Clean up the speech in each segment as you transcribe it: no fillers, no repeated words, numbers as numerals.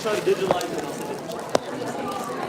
try to digitalize it and I'll send it.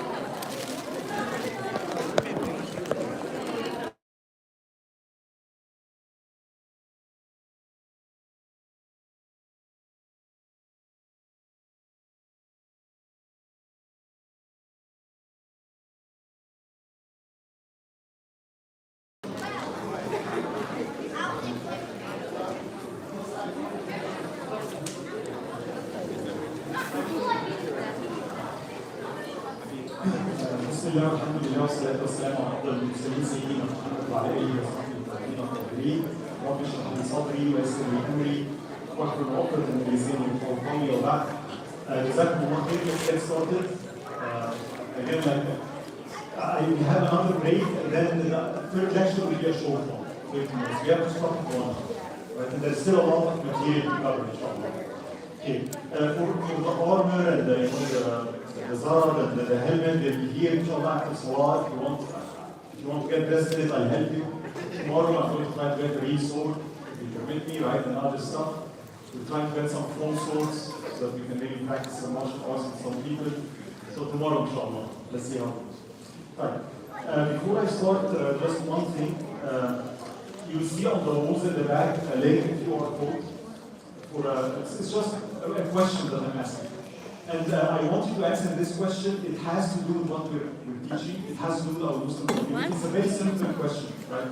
بسم الله والحمد لله والصلاة والسلام على أفضل المرسلين سيدنا محمد وعلى آله وصحبه الطاهرين الطاهرين. رب اشرح لي صدري ويسر لي أمري واحلل عقدة من لساني يفقهوا قولي وبعد. جزاكم الله خير. Let's get started. Again, we have another break, and then the third lecture will be a short one, 15 minutes. We have to stop at 1, right? And there's still a lot of material to cover, inshallah. Okay. For the armor and the zard and the helmet, they'll be here, inshallah, after Salah. If you want to get dressed in it, I'll help you. Tomorrow I'm going to try to get a real sword, if you permit me, right, and other stuff. We're trying to get some foam swords so that we can maybe practice some martial arts with some people. So tomorrow, inshallah, let's see how it goes. Right. Before I start, just one thing. You see on the walls in the back a link if you are code. It's just a question that I'm asking. And I want you to answer this question. It has to do with what we're teaching. It has to do with our Muslim community. It's a very simple question, right?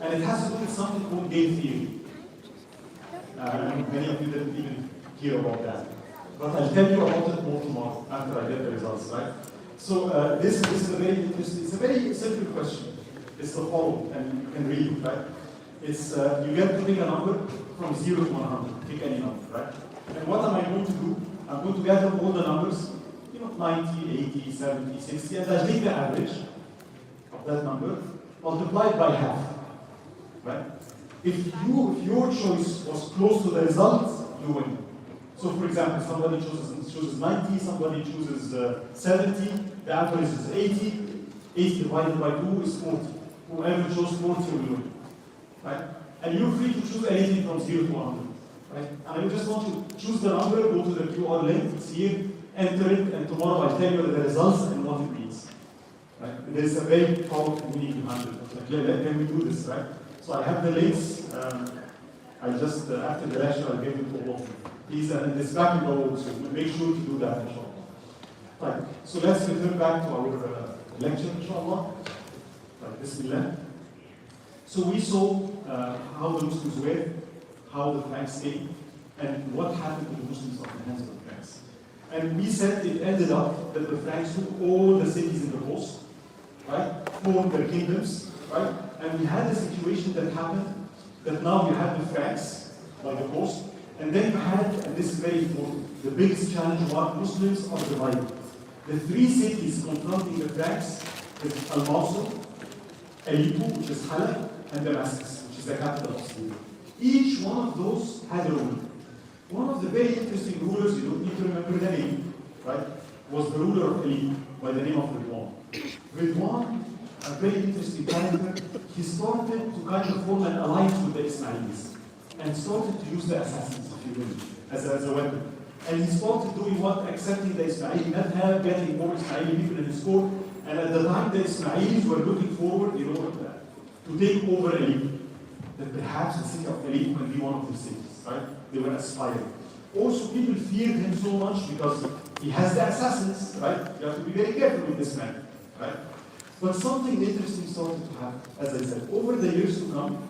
And it has to do with something called game theory. Many of you didn't even hear about that. But I'll tell you about it more tomorrow after I get the results, right? So this is a very interesting, it's a very simple question. It's the following, and you can read it, right? It's, you get to pick a number from 0 to 100, pick any number, right? And what am I going to do? I'm going to gather all the numbers, 90, 80, 70, 60, and I'll take the average of that number, multiplied by half, right? If your choice was close to the result, you win. So for example, somebody chooses 90, somebody chooses 70, the average is 80, 80 divided by 2 is 40. Whoever chose 40 will win, right? And you're free to choose anything from 0 to 100, right? And I just want to choose the number, go to the QR link, it's here, enter it, and tomorrow I'll tell you the results and what it means, right? There's a very powerful meaning behind it. Like, can we do this, right? So I have the links. I'll just, after the lecture, I'll give it to all of you. Please, and it's back in the world, so make sure to do that, inshallah. Right, so let's return back to our lecture, inshallah. Right, Bismillah. So we saw how the Muslims were, how the Franks came, and what happened to the Muslims at the hands of the Franks. And we said it ended up that the Franks took all the cities in the coast, right, formed their kingdoms, right, and we had a situation that happened that now you have the Franks by the coast. And then you had, and this is very important, the biggest challenge was Muslims are divided. The 3 cities confronting the Franks is Al-Mosul, Aleppo, which is Halab, and Damascus, which is the capital of Syria. Each one of those had a ruler. One of the very interesting rulers, you don't need to remember the name, right, was the ruler of Aleppo by the name of Ridwan. Ridwan, a very interesting character, he started to kind of form an alliance with the Ismailis and started to use the assassins, if you will, as a weapon. And he started doing what? Accepting the Ismaili madhab, getting more Ismaili people in his court. And at the time, the Ismailis were looking forward, to take over Aleppo. That perhaps the city of Aleppo can be one of the cities, right? They were aspiring. Also, people feared him so much because he has the assassins, right? You have to be very careful with this man, right? But something interesting started to happen, as I said. Over the years to come,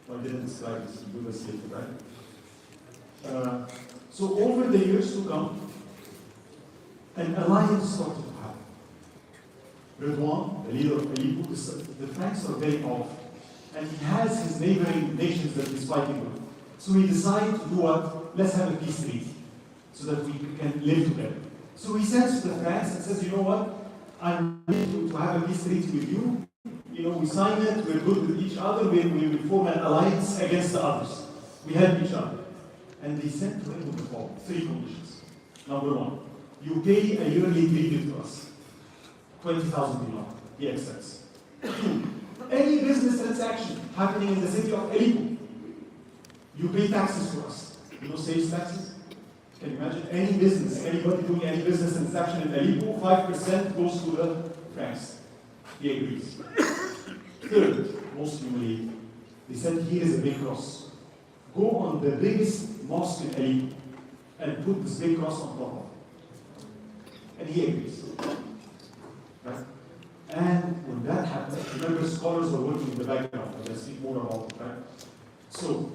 I didn't describe this, you do this later, right? So over the years to come, an alliance started to happen. Ridwan, the leader of Aleppo, the Franks are very powerful. And he has his neighboring nations that he's fighting with. So he decided to do what? Let's have a peace treaty, so that we can live together. So he sends to the Franks and says, you know what? I'm ready to have a peace treaty with you. We sign it, we're good with each other, we form an alliance against the others. We help each other. And they sent to him with the following 3 conditions. Number 1, you pay a yearly tribute to us. 20,000 dinar, he accepts. 2, any business transaction happening in the city of Aleppo, you pay taxes for us. Sales taxes? Can imagine any business, anybody doing any business transaction in Aleppo, 5% goes to the francs. He agrees. Third, most humiliating, they said, here is a big cross. Go on the biggest mosque in Aleppo and put this big cross on top of it. And he agrees. Right? And when that happened, remember, scholars were working in the background. I'll speak more about it, right? So,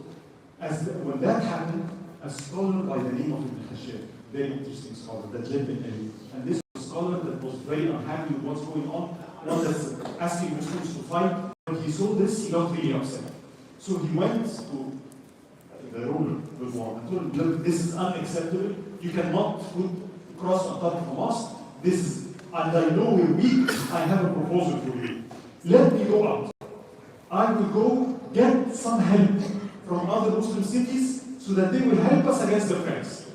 when that happened, a scholar by the name of Ibn Khashir, very interesting scholar that lived in Aleppo, and this was a scholar that was very unhappy with what's going on, one that's asking Muslims to fight. When he saw this, he got really upset. So he went to the ruler and told him, look, this is unacceptable. You cannot put a cross on top of a mosque. This is, and I know we're weak, I have a proposal for you. Let me go out. I will go get some help from other Muslim cities so that they will help us against the Franks.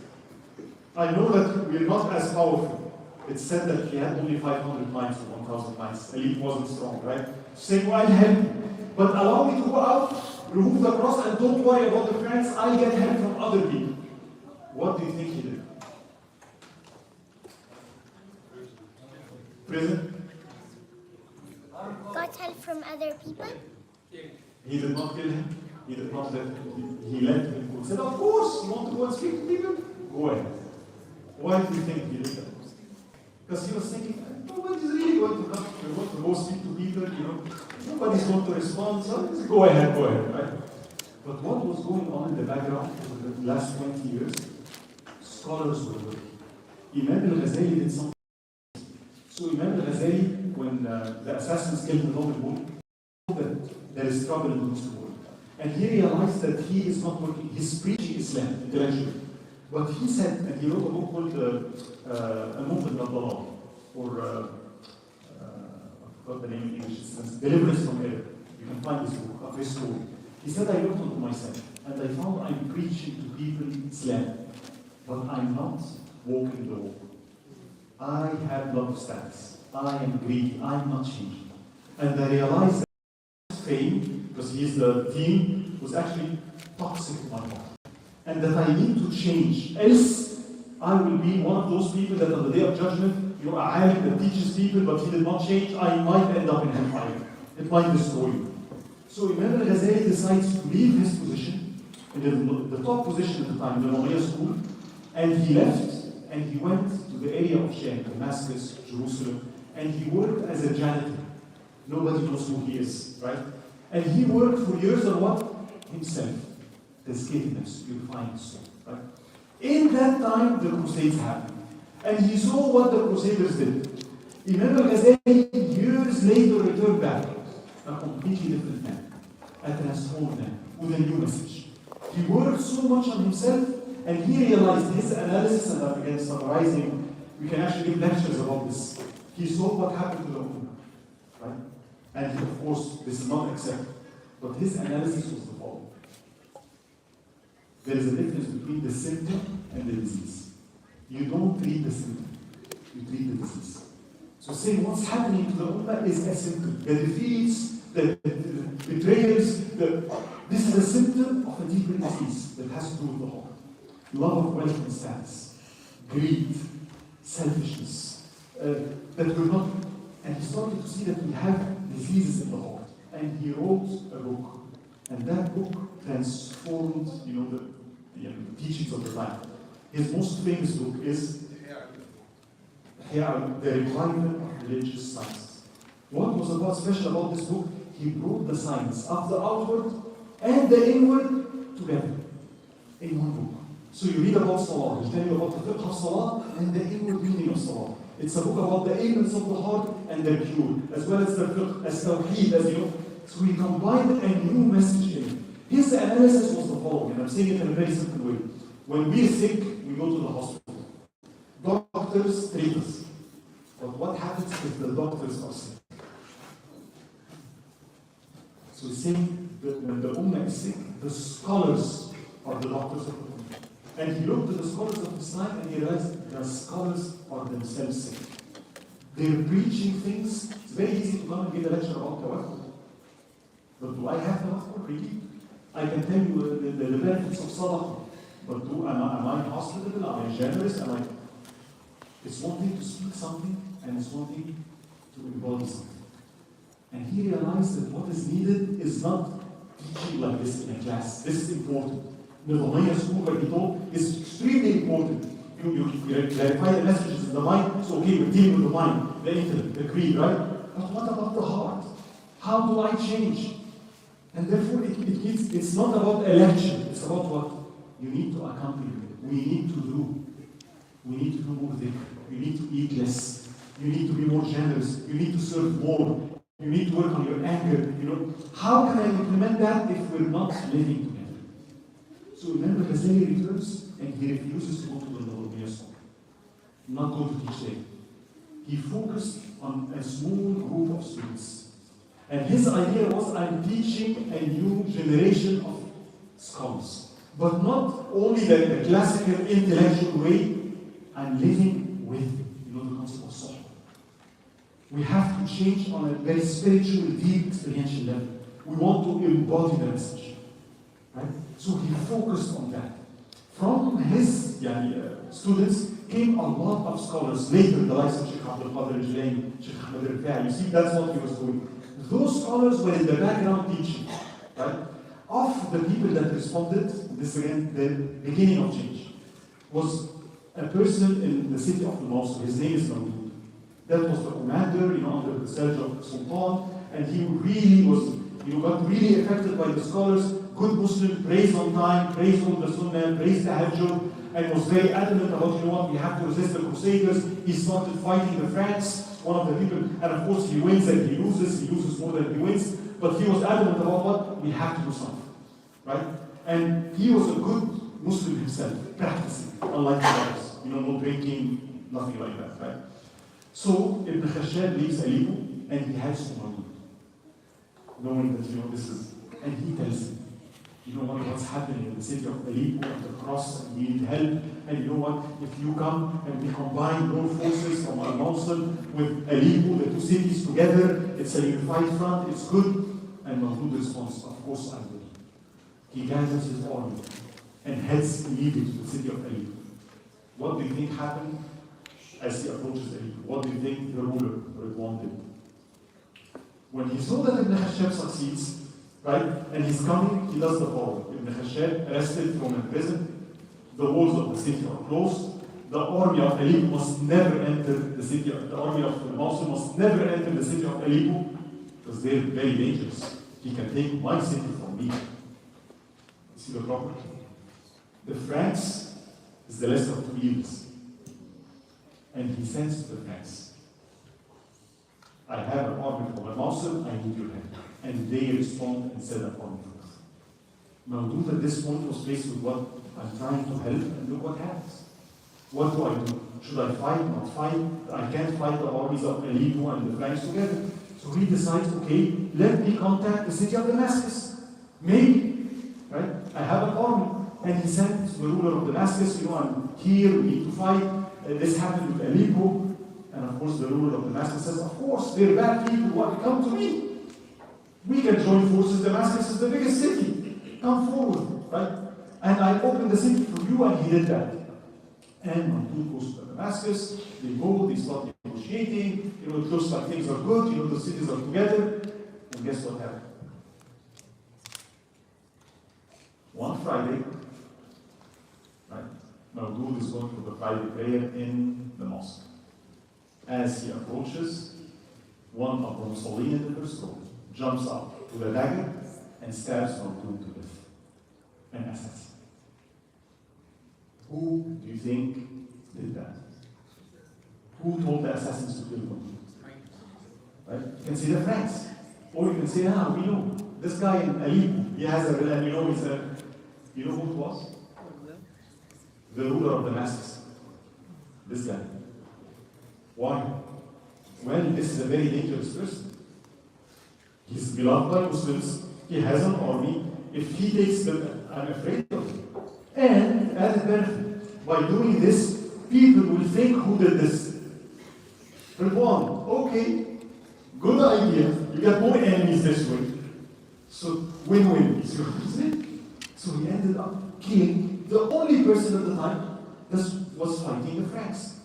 I know that we're not as powerful. It's said that he had only 500 mines or 1,000 mines. Elite wasn't strong, right? Saying, well, I'll help you. But allow me to go out, remove the cross, and don't worry about the Franks. I'll get help from other people. What do you think he did? Prison? Got help from other people? He did not kill him. He did not let him. He let him go. He said, of course, you want to go and speak to people? Go ahead. Why do you think he did that? Because he was thinking, nobody's really going to come. We're going to go speak to people, nobody's going to respond. So go ahead, right? But what was going on in the background for the last 20 years? Scholars were working. Imam al-Ghazali did something. So Imam al-Ghazali, when the assassins killed the noble book, that there is trouble in the Muslim world. And he realized that he is not working, he's preaching Islam intellectually. But he said, and he wrote a book called Al-Munqidh al-Dalal, or I forgot the name in English, it's Deliverance from Error. You can find this book of his story. He said, I looked onto myself, and I found I'm preaching to people Islam, but I'm not walking the walk. I have love of status. I am greedy. I'm not changing. And I realized that fame, because he's the team, was actually toxic to my heart. And that I need to change. Else, I will be one of those people that on the day of judgment, a alim that teaches people, but he did not change, I might end up in hellfire. It might destroy you. So Imam al-Ghazali decides to leave his position, in the top position at the time, in the Umayyad school, and he left, and he went to the area of Sham, Damascus, Jerusalem, and he worked as a janitor. Nobody knows who he is, right? And he worked for years on what? Himself. Tazkiyatness, purifying his soul, right? In that time, the Crusades happened. And he saw what the Crusaders did. Imam al-Ghazali, years later, returned back. A completely different man. A transformed man, with a new message. He worked so much on himself, and he realized his analysis, and I'm again summarizing, we can actually give lectures about this. He saw what happened to the Ummah, right? And of course, this is not accepted. But his analysis was the following. There is a difference between the symptom and the disease. You don't treat the symptom, you treat the disease. So saying what's happening to the Ummah is a symptom. The defeats, the betrayals, this is a symptom of a deeper disease that has to do with the heart. Love of wealth and status, greed, selfishness, that we're not, and he started to see that we have diseases in the heart. And he wrote a book, and that book transformed, the teachings of the time. His most famous book is The Revival of Religious Science. What was special about this book? He brought the science of the outward and the inward together in one book. So you read about Salah, he'll tell you about the fiqh of Salah and the inward meaning of Salah. It's a book about the ailments of the heart and their cure, as well as the fiqh, as tawheed, as you know. So we combined a new message in it. His analysis was the following, and I'm saying it in a very simple way. When we're sick, we go to the hospital. Doctors treat us. But what happens if the doctors are sick? So he's saying that when the Ummah is sick, the scholars are the doctors of the Ummah. And he looked at the scholars of Islam and he realized the scholars are themselves sick. They're preaching things. It's very easy to come and give a lecture about tawakkul. But do I have tawakkul really? I can tell you the benefits of sadaqah. But am I in hospital? Am I in generous, am I... It's one thing to speak something, and it's one thing to embody something. And he realized that what is needed is not teaching like this in a class. This is important. Nidamiyya school where he taught is extremely important. You clarify the messages in the mind, so okay, we're dealing with the mind, the intellect, the creed, right? But what about the heart? How do I change? And therefore, it's not about a lecture, it's about what you need to accompany. We need to do. We need to do more dhikr. You need to eat less. You need to be more generous. You need to serve more. You need to work on your anger. How can I implement that if we're not living together? So remember, Ghazali returns and he refuses to go to the Nuruliyah school, not go to teach there. He focused on a small group of students. And his idea was, I'm teaching a new generation of scholars. But not only the classical intellectual way, I'm living with, the concept of soul. We have to change on a very spiritual, deep, experiential level. We want to embody the message. Right? So he focused on that. From his students came a lot of scholars, later the likes of Sheikh Abdul Qadir al-Jilani, Sheikh Ahmed al-Rifai. You see, that's what he was doing. Those scholars were in the background teaching. Right? Of the people that responded, this again, the beginning of change, was a person in the city of Mosul. His name is Mahmoud. That was the commander, under the Seljuk Sultan, and he really was, got really affected by the scholars. Good Muslim, prays on time, prays on the Sunnah, prays the Tahajjud, and was very adamant about, we have to resist the Crusaders. He started fighting the Franks, one of the people, and of course he wins and he loses more than he wins, but he was adamant about what? We have to do something, right? And he was a good Muslim himself, practicing, unlike the others. No drinking, nothing like that, right? So Ibn Khashab leaves Aleppo and he heads to Mahmud, knowing that, this is, and he tells him, what's happening in the city of Aleppo and the cross, and we need help, and you know what, if you come and we combine your forces from Al-Mosul with Aleppo, the two cities together, it's a unified front, it's good. And Mahmud responds, of course I will. He gathers his army and heads immediately to the city of Aleppo. What do you think happened as he approaches Aleppo? What do you think the ruler wanted? When he saw that Ibn Khashab succeeds, right, and he's coming, he does the following. Ibn Khashab, arrested from a prison, the walls of the city are closed, the army of Aleppo must never enter the city, the army of Mosul must never enter the city of Aleppo, because they're very dangerous. He can take my city from me. See the problem? The Franks is the lesser of two evils. And he sends to the Franks, I have an army from Mosul, I need your help. And they respond and set up army for us. Mahmud at this point was faced with what? I'm trying to help, and look what happens. What do I do? Should I fight, not fight? I can't fight the armies of Aleppo and the Franks together. So he decides, okay, let me contact the city of Damascus. Maybe, right? I have an army. And he sent the ruler of Damascus, I'm here, we need to fight. This happened with Aleppo. And of course, the ruler of Damascus says, of course, they're bad people, what? Come to me. We can join forces. Damascus is the biggest city. Come forward, right? And I opened the city for you, and he did that. And Mahmud goes to Damascus, they go, they start negotiating, it looks like things are good, the cities are together. And guess what happened? One Friday, right, Mahmud is going for the Friday prayer in the mosque. As he approaches, one of the Muslims in the first row jumps up with a dagger and stabs Mahmud to death. An assassin. Who do you think did that? Who told the assassins to kill Mahmud? Right? You can say the Franks. Or you can say, we know. This guy in Aleppo, he has he's a, you know who it was? The ruler of Damascus. This guy. Why? Well, this is a very dangerous person. He's beloved by Muslims. He has an army. If he takes them, I'm afraid of him. And as a benefit, by doing this, people will think who did this. Irvine, okay, good idea. You get more enemies this way. So win-win. So he ended up killing the only person at the time was fighting the Franks.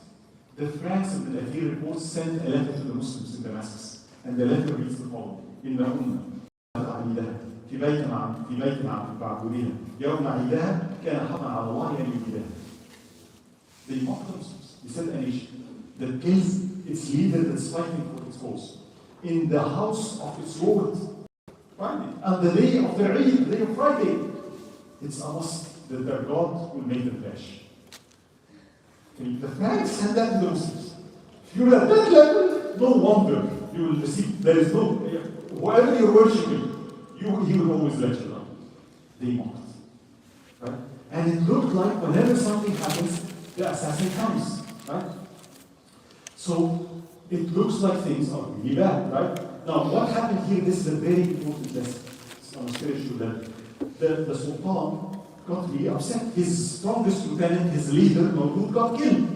The Franks in the Athir report sent a letter to the Muslims in Damascus, and the letter reads the following: إن أمة عيدها في بيت معبودها يوم عيدها كان حقا على الله أن يبيدها. They mocked the Muslims. They said a nation that kills its leader that's fighting for its cause in the house of its Lord, Friday, on the day of their Eid, the day of Friday. It's a must that their God will make them perish. The Franks send that to the Muslims. If you're at that level, no wonder you will receive. There is no, whoever you're worshipping, he will always let you down. They mocked. Right? And it looked like whenever something happens, the assassin comes. Right? So it looks like things are really bad. Right? Now, what happened here, this is a very important lesson on a spiritual level. The Sultan got really upset. His strongest lieutenant, his leader, Mawdud, got killed.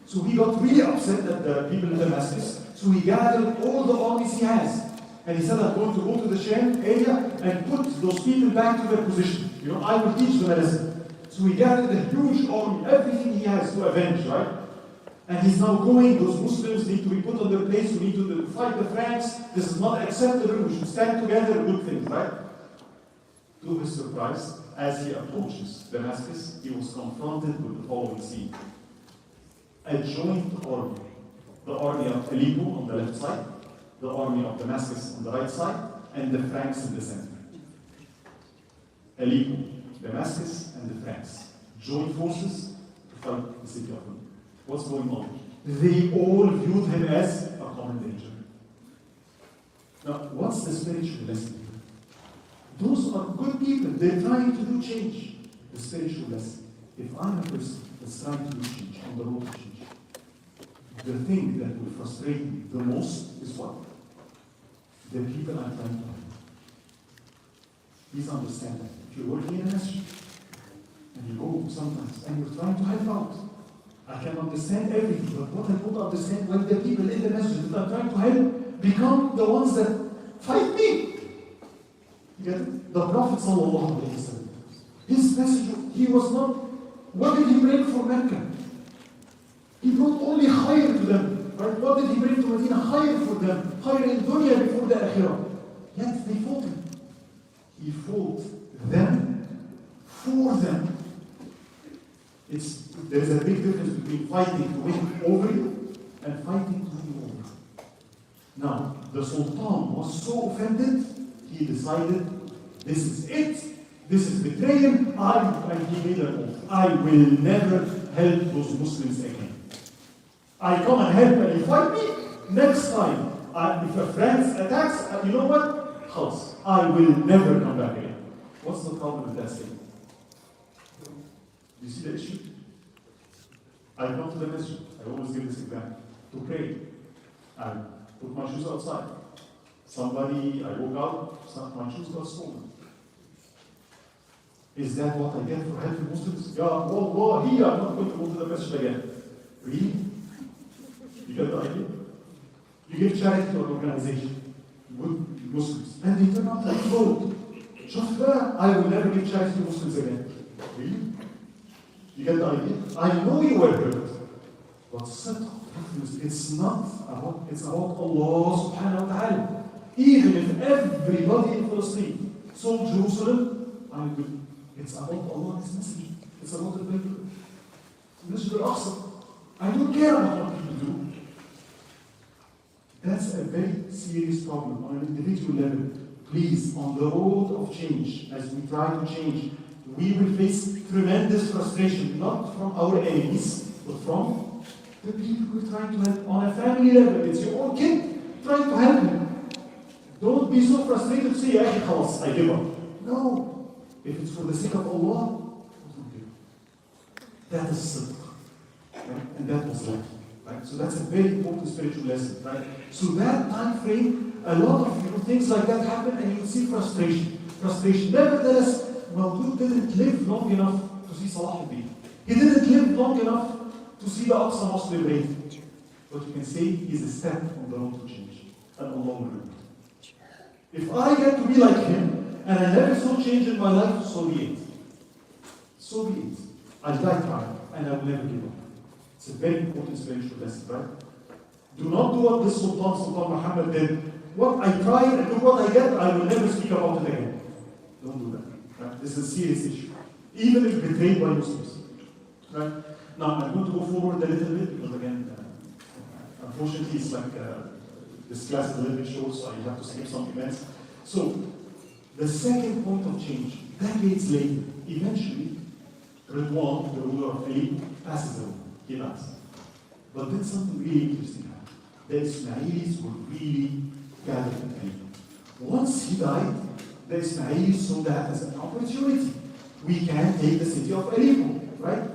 So he got really upset at the people in Damascus. So he gathered all the armies he has. And he said, I'm going to go to the Sham area and put those people back to their position. I will teach them a lesson. So he gathered a huge army, everything he has to avenge, right? And he's now going, those Muslims need to be put on their place, we need to fight the Franks. This is not acceptable, we should stand together, good things, right? To his surprise, as he approaches Damascus, he was confronted with the following scene. A joint army. The army of Aleppo on the left side, the army of Damascus on the right side, and the Franks in the center. Aleppo, Damascus, and the Franks. Joint forces to fight the city of Aleppo. What's going on? They all viewed him as a common danger. Now, what's the spiritual lesson? Those are good people. They're trying to do change. The spiritual lesson. If I'm a person that's trying to do change, on the road to change, the thing that will frustrate me the most is what? The people I'm trying to help. Please understand that. If you're working in a message, and you go sometimes, and you're trying to help out, I can understand everything, but what I don't understand when the people in the message that I'm trying to help become the ones that fight me. You get it? The Prophet sallallahu alaihi wasallam, his message, he was not, what did he bring for Mecca? He brought only khayr to them. Right? What did he bring to Medina? Khayr for them. Khayr in dunya before the akhirah. Yet they fought him. He fought them for them. There's a big difference between fighting to win over you and fighting to win over. Now, the Sultan was so offended, he decided, this is it, this is betrayal, and he made an oath. I will never help those Muslims again. I come and help and you fight me, next time, if a friend attacks, you know what? House. I will never come back again. What's the problem with that statement? You see the issue? I come to the masjid. I always give this example. To pray. I put my shoes outside. I woke out, my shoes got stolen. Is that what I get for helping Muslims? Ya Allah, I'm not going to go to the masjid again. Really? You get the idea? You give charity to an organization with Muslims, and they turn out to be gold. Just that, I will never give charity to Muslims again. Really? You get the idea? I know you were hurt, but it's not about, it's about Allah subhanahu wa ta'ala. Even if everybody in Palestine sold Jerusalem, it's about Allah's message. It's about the people. Masjid al-Aqsa. I don't care about what people do. That's a very serious problem on an individual level. Please, on the road of change, as we try to change, we will face tremendous frustration, not from our enemies, but from the people we're trying to help on a family level. It's your own kid trying to help him. Don't be so frustrated to say, I give up. No. If it's for the sake of Allah, don't give up. That is sidq. Right? And that was lucky. Right? So that's a very important spiritual lesson. Right? So that time frame, a lot of things like that happen, and you see frustration. Nevertheless, Mawdud didn't live long enough to see Salahuddeen. He didn't live long enough to see the Aqsa Mosque liberated. But you can say he's a step on the road to change. And Allah will reward. If I get to be like him, and I never saw change in my life, so be it. So be it. I die trying, and I will never give up. It's a very important spiritual lesson, right? Do not do what this Sultan Muhammad did. What I tried and look what I get, I will never speak about it again. Don't do that. Right? This is a serious issue. Even if betrayed by Muslims. Right? Now, I'm going to go forward a little bit because, again, unfortunately, it's like this class is a little bit short, so I have to skip some events. So, the second point of change, decades later, eventually, Ridwan, the ruler of Ali, passes away. He dies. But then something really interesting happened. The Ismailis were really gathered in Ali. Once he died, the Ismailis saw that as an opportunity. We can take the city of Aleppo, right?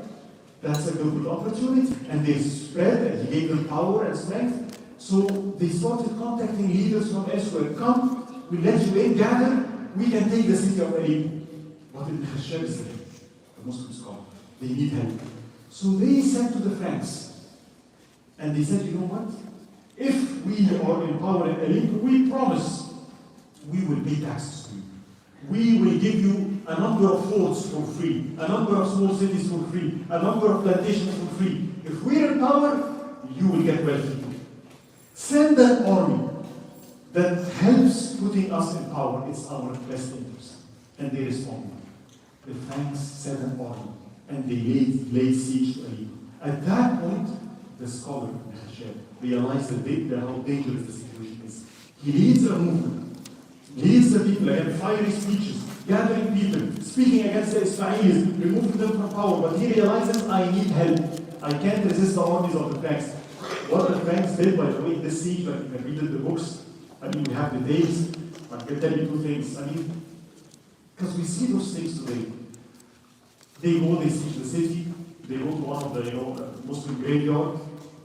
That's a good opportunity. And they spread, and he gave them power and strength. So they started contacting leaders from elsewhere. Come, we let you in, gather, we can take the city of Aleppo. What did Khashab say? The Muslims called. They need help. So they said to the Franks, and they said, you know what? If we are in power in Aleppo, we promise we will pay taxes to you. We will give you a number of forts for free, a number of small cities for free, a number of plantations for free. If we're in power, you will get wealthy too. Send an army that helps putting us in power. It's our best interest. And they responded. The Franks sent an army, and they laid siege to Aleppo. At that point, the scholar realized how dangerous the situation is. He leads a movement, leads the people again, fiery speeches, gathering people, speaking against the Ismailis, removing them from power. But he realizes, I need help. I can't resist the armies of the Franks. What the Franks did, by the way, this siege, like you can read in the books, I mean, we have the dates. I can tell you two things. I mean, because we see those things today. They go, they siege the city, they go to one of the Muslim graveyard,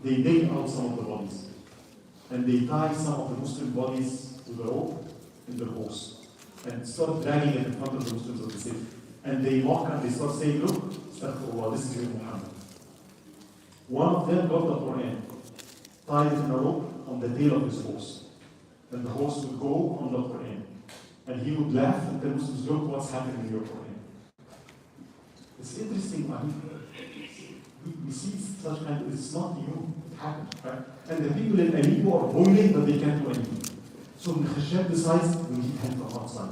they dig out some of the bodies. And they tie some of the Muslim bodies to the rope in the horse and start dragging it in front of the Muslims of the city. And they mock and they start saying, look, Astaghfirullah, this is your Muhammad. One of them got the Quran, tied it in a rope on the tail of his horse. And the horse would go on the Quran. And he would laugh and tell Muslims, look what's happening in your Quran. It's interesting, I mean, we see such kind of, it's not new, it happens, right? And the people in Aleppo are boiling, but they can't do anything. So when Khashab decides, we need help from outside.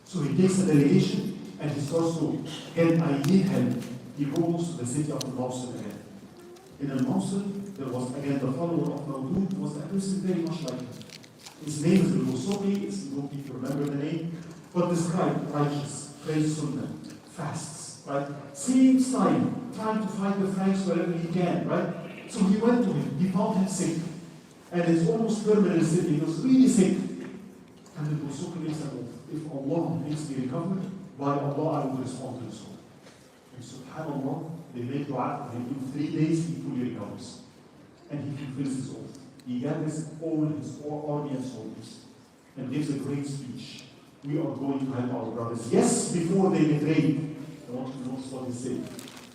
So he takes a delegation, and he starts to get, I need help. He goes to the city of Al-Mosul again. In Al-Mosul, there was, again, the follower of Mawdud was a person very much like him. His name is Al-Musoqi, I don't think you remember the name, but described righteous, praise Sunnah, fasts, right? Same style, trying to fight the Franks wherever he can, right? So he went to him, he found him sick, and it's almost permanent sick, he was really sick. And the Musoqi makes an oath, if Allah makes me recover, by Allah I will respond to this oath. And subhanAllah, they make dua for him. In 3 days he fully recovers. And he fulfills his oath. He gathers all his army and soldiers and gives a great speech. We are going to help our brothers. Yes, before they betrayed. I want you to notice what he said.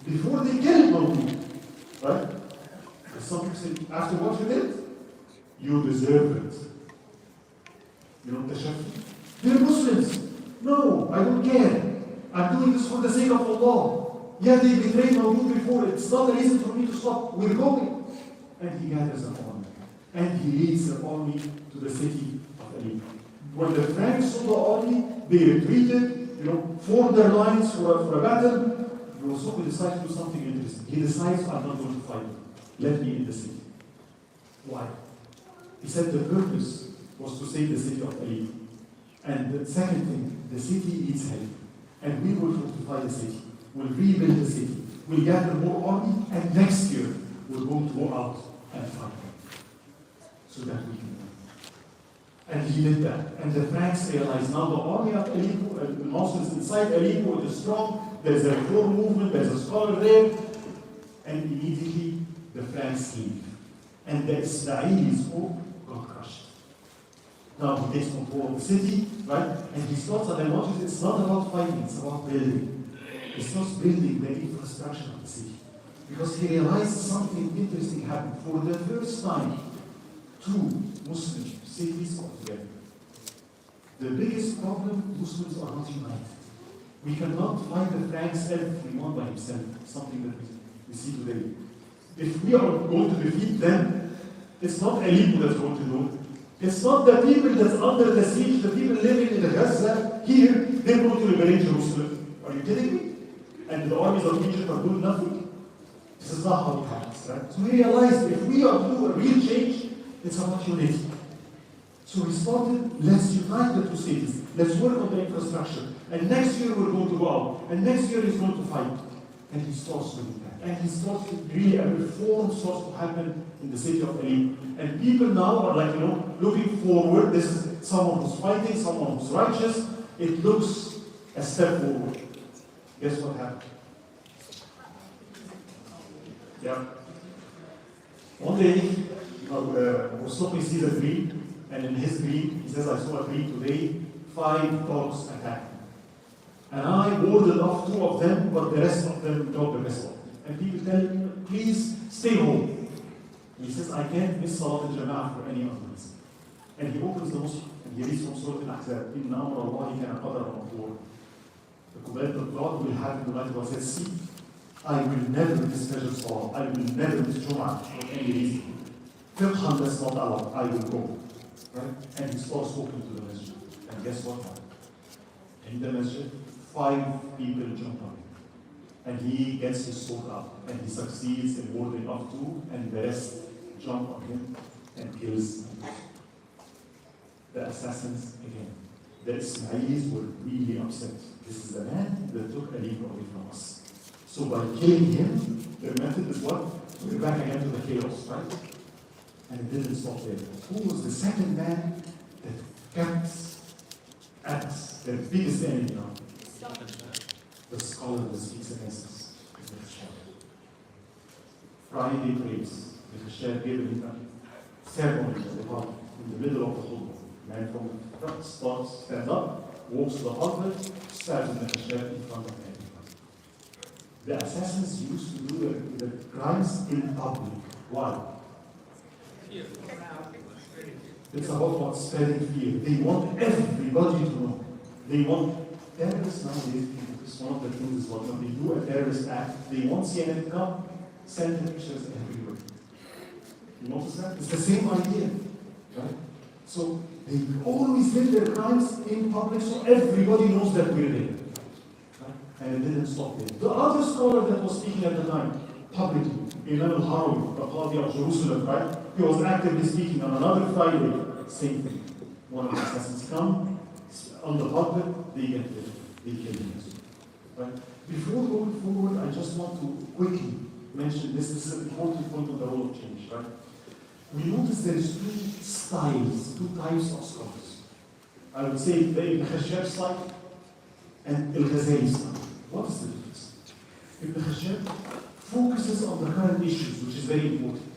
Before they killed Mawdud. Right? Some people say, after what you did, you deserve it. You know, they're Muslims. No, I don't care. I'm doing this for the sake of Allah. Yeah, they betrayed Mawdud before. It's not a reason for me to stop. We're going. And he gathers an army. And he leads the army to the city of Aleppo. When the Franks saw the army, they retreated, formed their lines for a battle. Musoqi decides to do something interesting. He decides, I'm not going to fight. Let me in the city. Why? He said the purpose was to save the city of Aleppo. And the second thing, the city needs help. And we will fortify the city. We'll rebuild the city. We'll gather more army. And next year, we're going to go out and fight them. So that we can win. And he did that. And the Franks realized now the army of Aleppo, the Muslims inside Aleppo, it is strong. There's a reform movement, there's a scholar there. And immediately the Franks leave. And the Ismailis all got crushed. Now he takes control of the city, right? And he starts, and I want you, it's not about fighting, it's about building. He starts building the infrastructure of the city. Because he realized something interesting happened. For the first time, 2 Muslim cities are together. The biggest problem, Muslims are not united. We cannot fight the Franks everyone by himself, something that we see today. If we are going to defeat them, it's not Aleppo that's going to do it. It's not the people that's under the siege, the people living in Gaza here, they're going to liberate Jerusalem. Are you kidding me? And the armies of Egypt are doing nothing? This is not how it happens, right? So we realized if we are to do a real change, it's about unity. So we started, let's unite the two cities. Let's work on the infrastructure. And next year we're going to go out. And next year he's going to fight. And he starts doing that. And he starts to really, a reform starts to happen in the city of Aleppo. And people now are like, looking forward. This is someone who's fighting, someone who's righteous. It looks a step forward. Guess what happened? Yeah. One day, Mustafa sees a dream, and in his dream, he says, I saw a dream today, 5 dogs attacked me. And I warded off 2 of them, but the rest of them got the best of them. And people tell him, please stay home. He says, I can't miss Salat al-Jama'ah for any other reason. And he opens the mosque, and he reads from Surah Al-Ahzab, Inna amra Allahi kana qadaran maqdura. The command of God will have in the light of says, see, I will never mismeasure Salah, I will never miss Jum'ah for any reason. Fiqhan that's not allowed, I will go. Right? And he starts walking to the masjid. And guess what happened? In the masjid, 5 people jump on him. And he gets his sword up. And he succeeds in warding off 2, and the rest jump on him and kills him. The assassins again. The Ismailis were really upset. This is the man that took Aleppo away from us. So by killing him, their method is what? We're back again to the chaos, right? And it didn't stop there. Who was the second man that kept at their biggest enemy now? The scholar that speaks against us. Friday praise. The Khashab gave a ceremony at the top, in the middle of the khutbah. Man from the front stands up, walks to the pulpit, stabs in the Khashab in front of everyone. The assassins used to do the crimes in public. Why? Fear. It's about what? Spreading fear. They want everybody to know. They want terrorists nowadays. It's one of the things is what when they do a terrorist act, they want CNN to come, send the pictures everywhere. You notice that? It's the same idea, right? So they always did their crimes in public, so everybody knows that we're there. And it didn't stop there. The other scholar that was speaking at the time, publicly, Imam al-Harawi, the Qadi of Jerusalem, right? He was actively speaking on another Friday, same thing. One of the assassins come, on the pulpit, they get killed. They kill him. Right? Before going forward, I just want to quickly mention this. This is an important point on the role of change, right? We notice there is 2 styles, 2 types of scholars. I would say the Ibn Khashab style and Al-Ghazali style. What is the difference? Ibn Khashab focuses on the current issues, which is very important.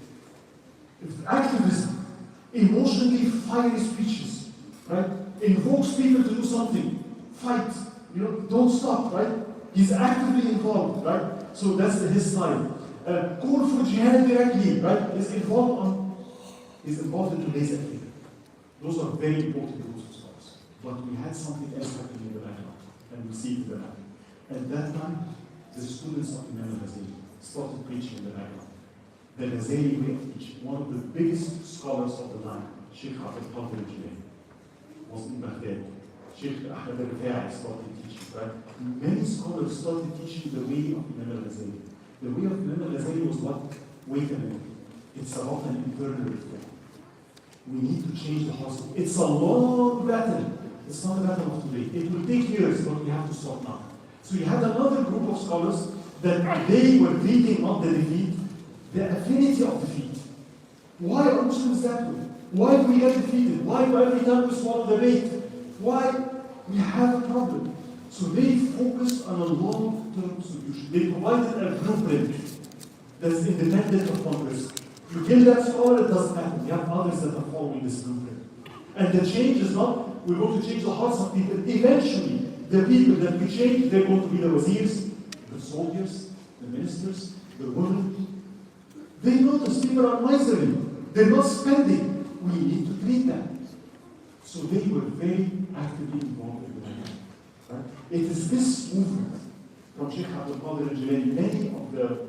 It's activism, emotionally fiery speeches, right? Invokes people to do something, fight, don't stop, right? He's actively involved, right? So that's his style. Call for jihad directly, right? He's involved in today's activity. Those are very important rules of scholars. But we had something else happening in the background, and we see it in the background. At that time, the students of Imam al-Ghazali started preaching in the background. The Ghazali way of teaching, one of the biggest scholars of the time, Sheikh Abdul Qadir al-Jilani, was in Baghdad. Sheikh Ahmed al-Rifai started teaching, right? Many scholars started teaching the way of Imam al-Ghazali. The way of Imam al-Ghazali was what? Wait a minute. It's about an internal reform. We need to change the hearts. It's a long battle. It's not a battle of today. It will take years, but we have to start now. So you had another group of scholars that they were treating not the defeat, the affinity of defeat. Why are Muslims that way? Why do we get defeated? Why do every time we swallow the bait? Why? We have a problem. So they focused on a long-term solution. They provided a blueprint that's independent of one person. You kill that scholar, it doesn't happen. You have others that are following this blueprint. And the change is not, we're going to change the hearts of people. Eventually, the people that we change, they're going to be the wazirs, the soldiers, the ministers, the women. They notice people are miserly. They're not spending. We need to treat them. So they were very actively involved in the matter. Right? It is this movement from Sheikh Abdul Qadir al-Jilani, many of the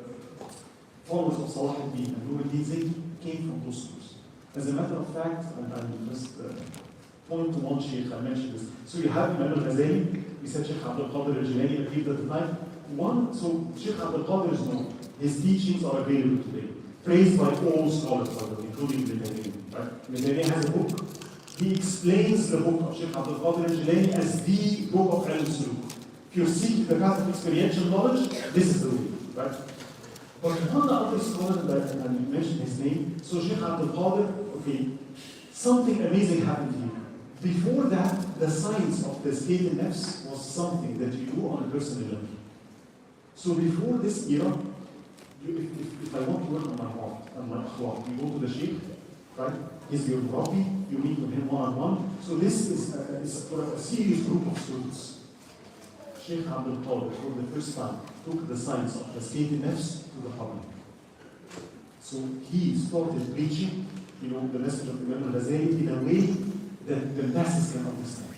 followers of Salahuddeen and Nuruddin Zeki came from those schools. As a matter of fact, and I'll just point to one sheikh, I mentioned this. So you have Imam al-Ghazali, we said Sheikh Abdul Qadir al-Jilani appeared at the time. So Sheikh Abdul Qadir is known. His teachings are available today, praised by all scholars, including Ibn Taymiyyah. Right? Ibn Taymiyyah has a book. He explains the book of Sheikh Abdul Qadir al-Jilani as the book of Al-Suluk. If you're seeking the path of experiential knowledge, this is the way. Right? But one other scholar that I mentioned his name, so Sheikh Abdul Qadir, okay, something amazing happened here. Before that, the science of the state in nafs was something that you do on a personal level. So before this era, if I want to work on my heart and my akhlaq, you go to the sheikh, right? He's your rabbi, you meet with him one-on-one. So this is for a serious group of students. Sheikh Abdul Qadir, for the first time, took the science of the state in nafs to the public. So he started preaching, the message of Imam al-Ghazali in a way that the masses can understand.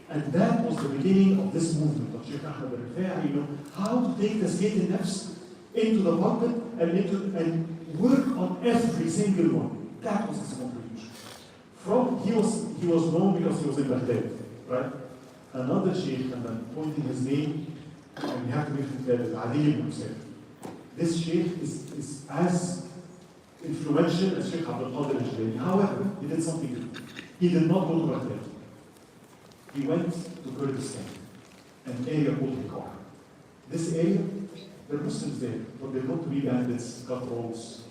And that was the beginning of this movement of Sheikh Ahmed al-Rifai, how to take the state in nafs into the pulpit and work on every single one. That was his contribution. He was known because he was in Baghdad, right? Another sheikh, and I'm pointing his name, and we have to make it clear, is Adi ibn Hussein. This sheikh is as influential as Sheikh Abdul Qadir al-Jilani. However, he did something different. He did not go to Baghdad. He went to Kurdistan, an area called ICOI. This area, there are Muslims there, but they're not to be bandits, cutthroats.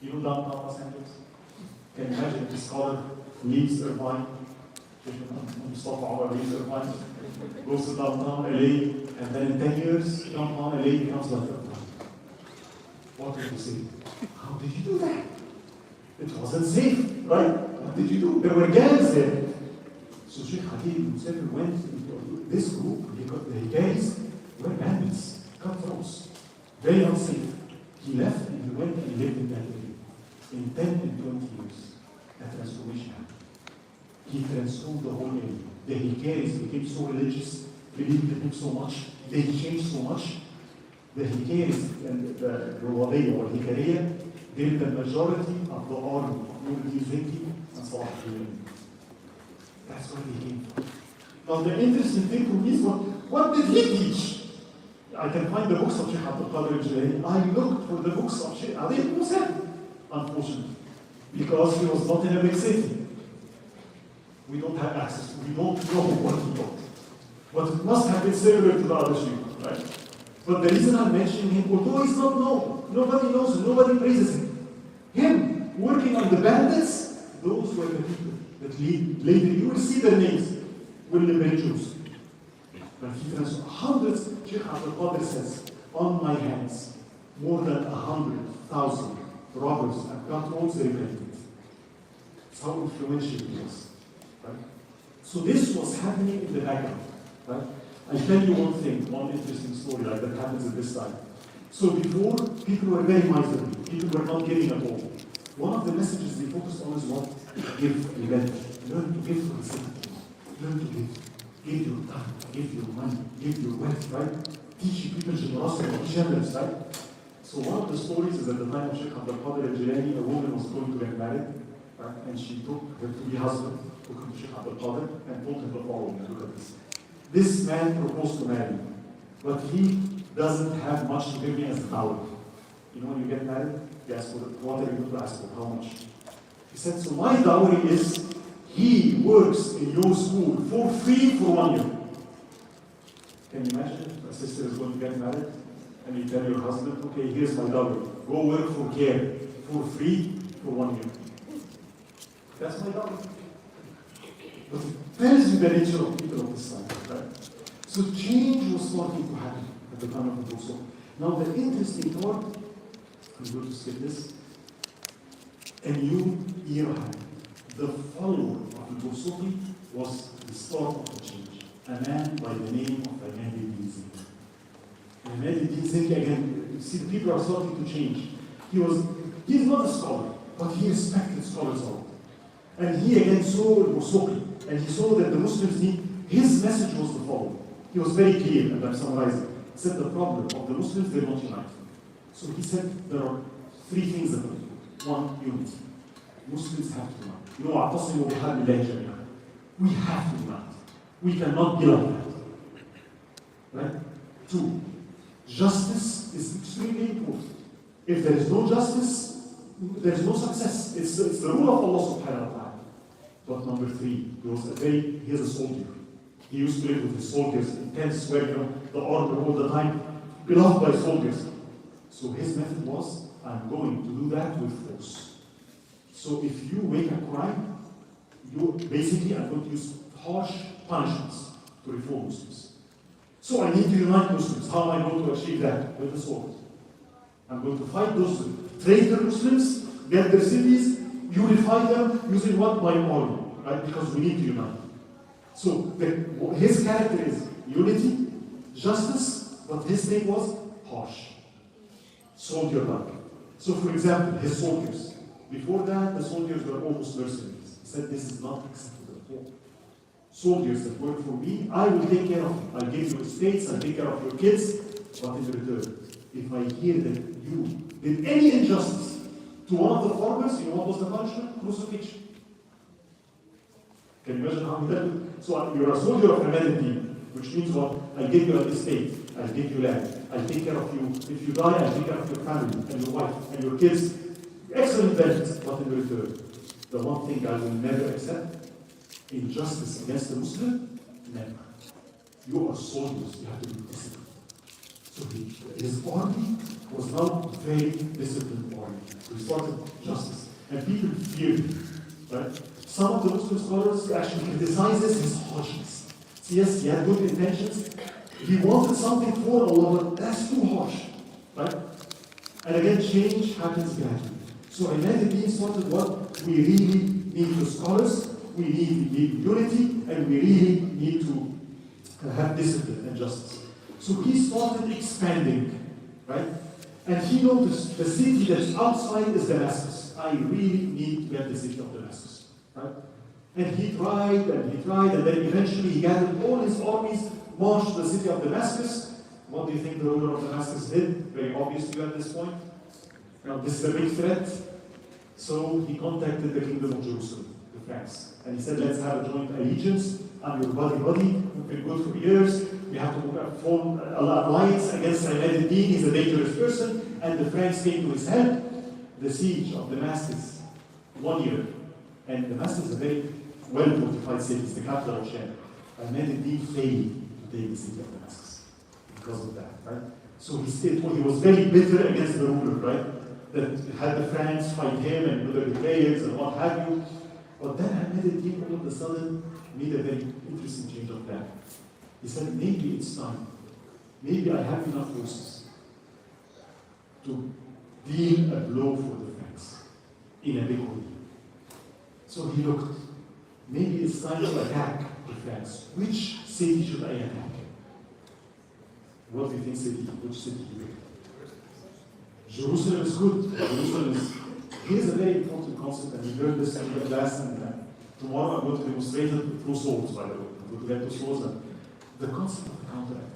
You know downtown Los Angeles? Can you imagine if a scholar leaves Irvine, Mustafa Awar leaves Irvine, goes to downtown LA, and then in 10 years, downtown LA becomes like Irvine. What would you say? How did you do that? It wasn't safe, right? What did you do? There were gangs there. So Sheikh Hadid ibn Hussein went into this group, the gangs were bandits, cutthroats, very unsafe. He left and he went and he lived in that area. In 10 and 20 years, a transformation happened. He transformed the whole area. The Hikaris became so religious, believed in him so much, they changed so much. The Hikaris and the Rawadiya or Hikariya, they're the majority of the army of Nuruddin Zeki and Salahuddin. That's where they came from. Now the interesting thing for me is what did he teach? I can find the books of Sheikh Abdul Qadir al-Jilani. I looked for the books of Sheikh Adi ibn Hussein, unfortunately, because he was not in a big city. We don't have access. We don't know what he taught. But it must have been similar to the other Sheikh, right? But the reason I'm mentioning him, although he's not known, nobody knows him, nobody praises him. Him working on the bandits, those were the people that later you will see their names, will liberate Jews. But he transformed hundreds. Sheikh Abdul Qadir says, on my hands, more than 100,000 robbers and cutthroats repented. That's how influential he was. Right? So this was happening in the background. Right? I'll tell you one thing, one interesting story like that happens at this time. So before, people were very miserly. People were not giving at all. One of the messages they focused on is what? Give, revenge. Learn to give for the sake of Allah. Learn to give. Give your time, give your money, give your wealth, right? Teach people generosity, be generous, right? So one of the stories is at the time of Sheikh Abdul Qadir al-Jilani, a woman was going to get married, right? And she took her to-be husband, took him to Sheikh Abdul Qadir, and told him the following. Look at this. This man proposed to marry me, but he doesn't have much to give me as a dowry. You know when you get married, you ask for what are you going to ask for, how much? He said, so my dowry is, he works in your school for free for 1 year. Can you imagine if a sister is going to get married and you tell your husband, okay, here's my dowry, go work for care for free for 1 year. That's my dowry. But it tells you the nature of people of this time, right? So change was starting to happen at the time of the Rasul. Now the interesting part, I'm going to skip this, a new era happened. The follower of the Sufi was the start of the change. A man by the name of Salahuddin Zeki. Salahuddin Zeki, again, you see the people are starting to change. He's not a scholar, but he respected scholars a lot. And he again saw the Sufi, and he saw that the Muslims need, his message was the following. He was very clear, and I'm summarizing. He said the problem of the Muslims, they're not united. So he said there are three things that we do. One, unity. Muslims have to unite. You know, اعتصموا بحبل الله جميعا. We have to unite. We cannot be like that. Right? Two, justice is extremely important. If there is no justice, there is no success. It's the rule of Allah subhanahu wa ta'ala. But number three, he is a soldier. He used to live with his soldiers in tents where the order all the time, beloved by soldiers. So his method was, I'm going to do that with force. So if you make a crime, basically I'm going to use harsh punishments to reform Muslims. So I need to unite Muslims. How am I going to achieve that? With the sword. I'm going to fight those traitor Muslims, get their cities, unify them using what? My army. Right? Because we need to unite. So his character is unity, justice, but his name was harsh. Soldier-like. So for example, his soldiers. Before that, the soldiers were almost mercenaries. He said, this is not acceptable at all. Soldiers that work for me, I will take care of you. I'll give you estates, I'll take care of your kids, but in return, if I hear that you did any injustice to one of the farmers, you know what was the punishment? Crucifixion. Can you imagine how he dealt with it? So you're a soldier of humanity, which means what? I'll give you an estate, I'll give you land, I'll take care of you. If you die, I'll take care of your family and your wife and your kids. Excellent benefits, but in return, the one thing I will never accept, injustice against a Muslim, never. You are soldiers, you have to be disciplined. So his army was now a very disciplined army. He started justice. And people feared him, right? Some of the Muslim scholars actually criticizes his harshness. So yes, he had good intentions. He wanted something for Allah, but that's too harsh, right? And again, change happens gradually. So Ahmad started what? We really need the scholars, we need unity, and we really need to have discipline and justice. So he started expanding, right? And he noticed the city that's outside is Damascus. I really need to get the city of Damascus, right? And he tried, and then eventually he gathered all his armies, marched to the city of Damascus. What do you think the ruler of Damascus did? Very obvious to you at this point. Now, this is a big threat. So he contacted the kingdom of Jerusalem, the Franks. And he said, let's have a joint allegiance. I'm your buddy. We've been good for years. We have to form an alliance against Salahuddin. He's a dangerous person. And the Franks came to his help. The siege of Damascus, 1 year. And Damascus is a very well-fortified city. It's the capital of Sham. Salahuddin failed to take the city of Damascus because of that, right? So he was very bitter against the ruler, right? That had the Franks fight him and other betrayers and what have you. But then Ahmad all of a sudden made a very interesting change of plan. He said, maybe it's time. Maybe I have enough forces to deal a blow for the Franks in a big way. So he looked. Maybe it's time to attack the Franks. Which city should I attack? What do you think city? Which city do you pick? Jerusalem is good. Here's a very important concept, and we learned this in the class, and tomorrow I'm going to demonstrate it through swords, by the way. I'm going to get to swords. And the concept of the counterattack.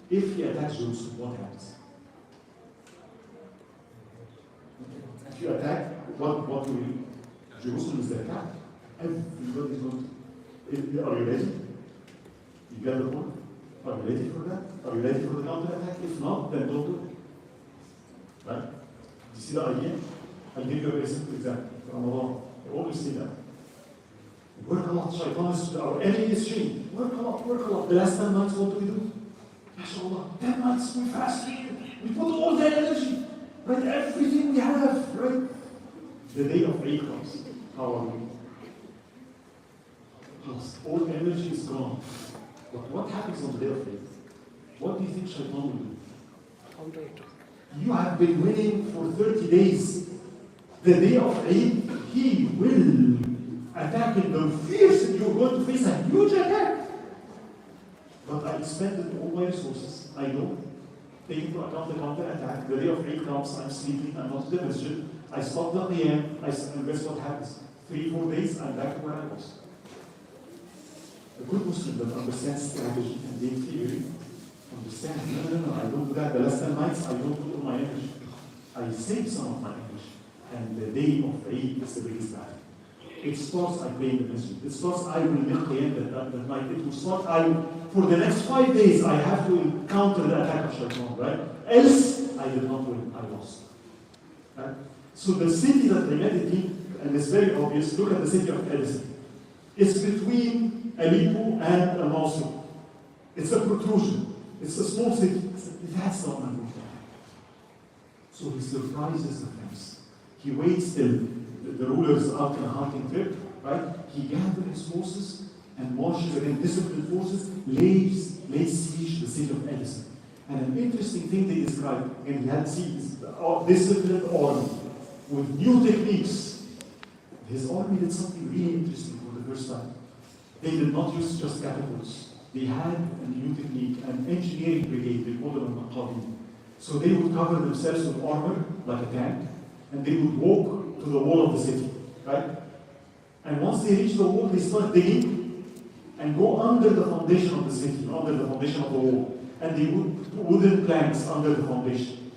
If he attacks Jerusalem, what happens? If you attack, what will you? Jerusalem is the attack. Everybody's going to. Are you ready? You get the point? Are you ready for that? Are you ready for the counterattack? If not, then don't do it. Right? You see the idea? I'll give you a very simple example. Ramadan. I always say that. Work a lot, shaitan is our enemy is shame. Work a lot. The last 10 months, what do we do? MashaAllah, 10 months, we fast, we put all the energy, right? Everything we have, right? The day of Eid comes. How are we? All energy is gone. But what happens on the day of Eid? What do you think shaitan will do? You have been winning for 30 days. The day of Eid, he will attack in the fierce, and you're going to face a huge attack. But I expended all my resources. I know. Take into account the counter-attack. The day of Eid comes, I'm sleeping, I'm not in the masjid. I stop the qiyam, and guess what happens? 3-4 days, I'm back to where I was. A good Muslim that understands strategy and game theory understands, no, I don't do that. The last 10 nights, I don't do my English. I saved some of my English. And the day of Eid is the biggest battle. It starts, I play in the masjid. It starts, I will make the end that night. It will start, for the next 5 days, I have to encounter the attack of Shaitan, right? Else, I did not win, I lost. Right? So the city that they meditate, and it's very obvious, look at the city of Edison. It's between Aleppo and Al-Mosul. It's a protrusion. It's a small city. That's not Mahmoud. So he surprises the Franks. He waits till the ruler is out on a hunting trip, right? He gathers his forces and marches against disciplined forces, lays siege to the city of Edison. And an interesting thing they describe, and he had seen disciplined army with new techniques. His army did something really interesting for the first time. They did not use just catapults. They had a new technique, an engineering brigade, they called them al-Maqadim. So they would cover themselves with armor, like a tank, and they would walk to the wall of the city, right? And once they reach the wall, they start digging and go under the foundation of the city, under the foundation of the wall. And they would put wooden planks under the foundation.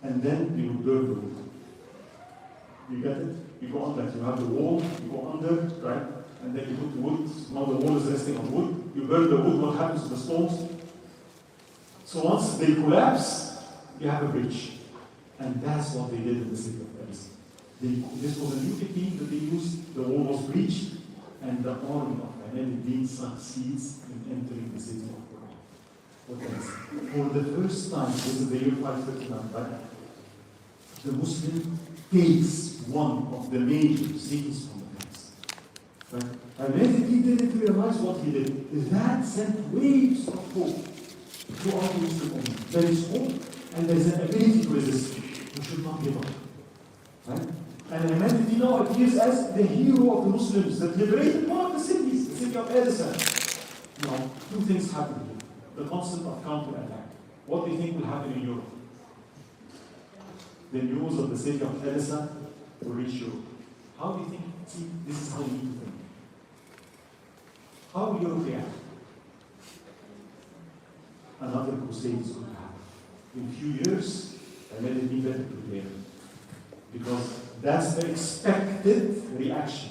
And then they would burn the wood. You get it? You go on like you have the wall, you go under, right? And then you put the wood, now the wall is resting on wood. You burn the wood, what happens to the stones? So once they collapse, you have a breach. And that's what they did in the city of Edison. This was a new technique that they used. The wall was breached, and the army of Ahmed succeeds in entering the city of Quran. What else? For the first time, this is the year 539, right? The Muslim takes one of the major cities from the past. Right? Ahmed didn't realize what he did. That sent waves of hope to our Muslim ummah. There is hope, and there is an ability to resist. We should not give up. Right? And Ahmed now appears as the hero of the Muslims that liberated one of the cities, the city of Edison. Now, two things happen here. The concept of counterattack. What do you think will happen in Europe? The news of the city of Edison will reach Europe. How do you think? See, this is how we need to think. How will Europe react? Another crusade is going to happen. In a few years, I made it be better prepared. Because that's the expected reaction.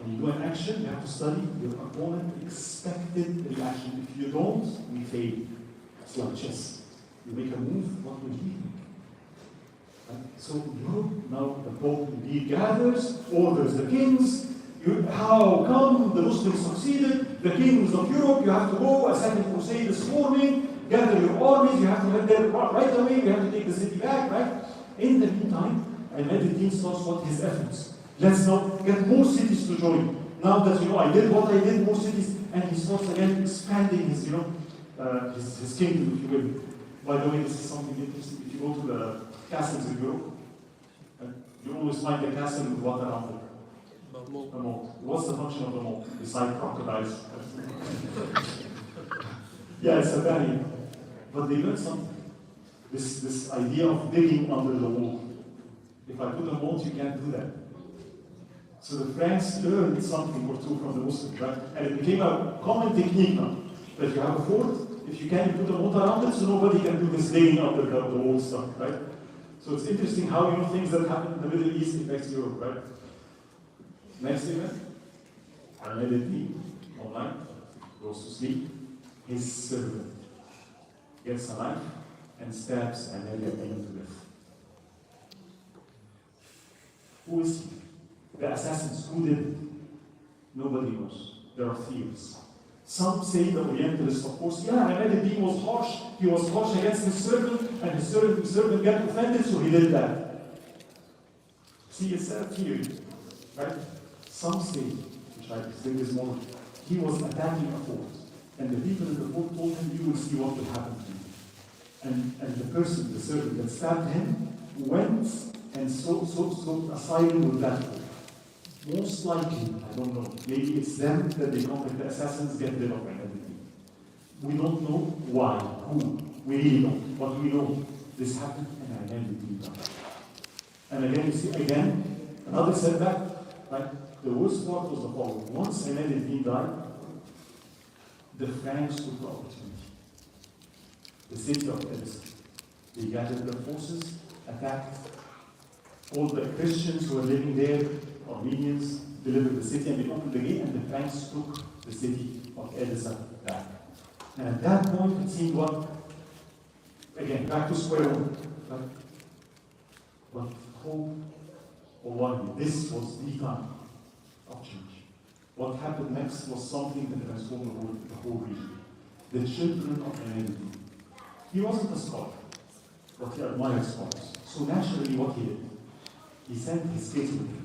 When you do an action, you have to study your opponent's expected reaction. If you don't, we fail. It's like chess. You make a move, what will he think? Right? So Europe, now the Pope indeed gathers, orders the kings. How come the Muslims succeeded? The kings of Europe, you have to go, a second crusade this morning, gather your armies, you have to head there right away, you have to take the city back, right? In the meantime, Ahmed starts what his efforts. Let's now get more cities to join. Now that I did what I did, more cities, and he starts again expanding his, his kingdom, if you will. By the way, this is something interesting. If you go to the castles in Europe, you always find a castle with what around it? A moat. What's the function of the moat? Besides crocodiles. Yeah, it's a barrier. But they learned something. This idea of digging under the wall. If I put a moat, you can't do that. So the Franks learned something or two from the Muslims, right? And it became a common technique now. That you have a fort, if you can't put a moat around it, so nobody can do this digging under the wall stuff, right? So it's interesting how things that happen in the Middle East affects Europe, right? Next event, Ahmed online, goes to sleep. His servant gets a knife and stabs Ahmed to death. Who is he? The assassins, who did it? Nobody knows. There are theories. Some say the Orientalists, of course, Ahmed was harsh. He was harsh against his servant, and his servant got offended, so he did that. See, it's a theory, right? Some say, which I think is more, he was attacking a fort, and the people in the fort told him, you will see what will happen to you. And the person, the servant that stabbed him, went and sought asylum with that fort. Most likely, I don't know, maybe it's them that they contact the assassins, get rid of identity. We don't know why, who, we really don't. But we know this happened and identity died. And again, you see, another setback, right? The worst part was the following. Once identity died, the Franks took the opportunity. The city of Edison. They gathered their forces, attacked all the Christians who were living there, Armenians, delivered the city, and they opened the gate, and the Franks took the city of Edessa back. And at that point, it seemed what? Again, back to square one. Right? But hope, or one, this was the time of change. What happened next was something that transformed the whole region. The children of Al-Ayubi. He wasn't a scholar, but he admired scholars. So naturally, what he did, he sent his kids with him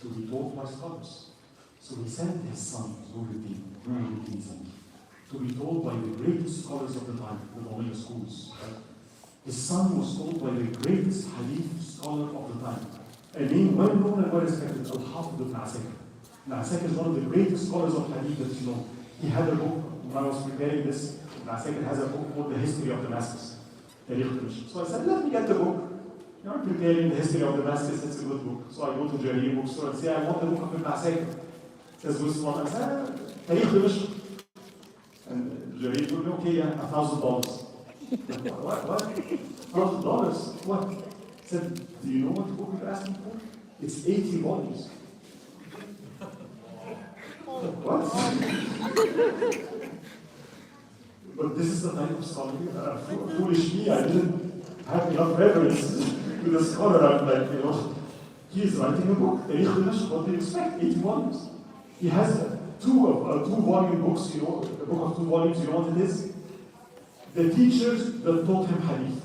to be taught by scholars. So he sent his son, Nuruddin, to be taught by the greatest scholars of the time, the Mawlana schools. Right? His son was taught by the greatest hadith scholar of the time, a name well known and well respected, Al-Hafid ibn Asakir. Asakir is one of the greatest scholars of hadith that you know. He had a book, when I was preparing this, Asakir has a book called The History of Damascus. So I said, let me get the book. You know, preparing the history of Damascus, it's a good book. So I go to Jarir bookstore and say, I want the book of Ibn Asakir. Says which one? I said, Tariq Dimashq. And Jarir told me, okay, yeah, $1,000. What? $1,000? What? I said, do you know what the book you're asking for? It's 80 volumes. What? But this is the type of scholarly. Foolish me, I didn't have enough reverence to the scholar. I'm like, you know, he is writing a book. Tariq Dimashq, what do you expect? 80 volumes. He has two-volume books, you know, a book of 2 volumes, you know what it is? The teachers that taught him hadith.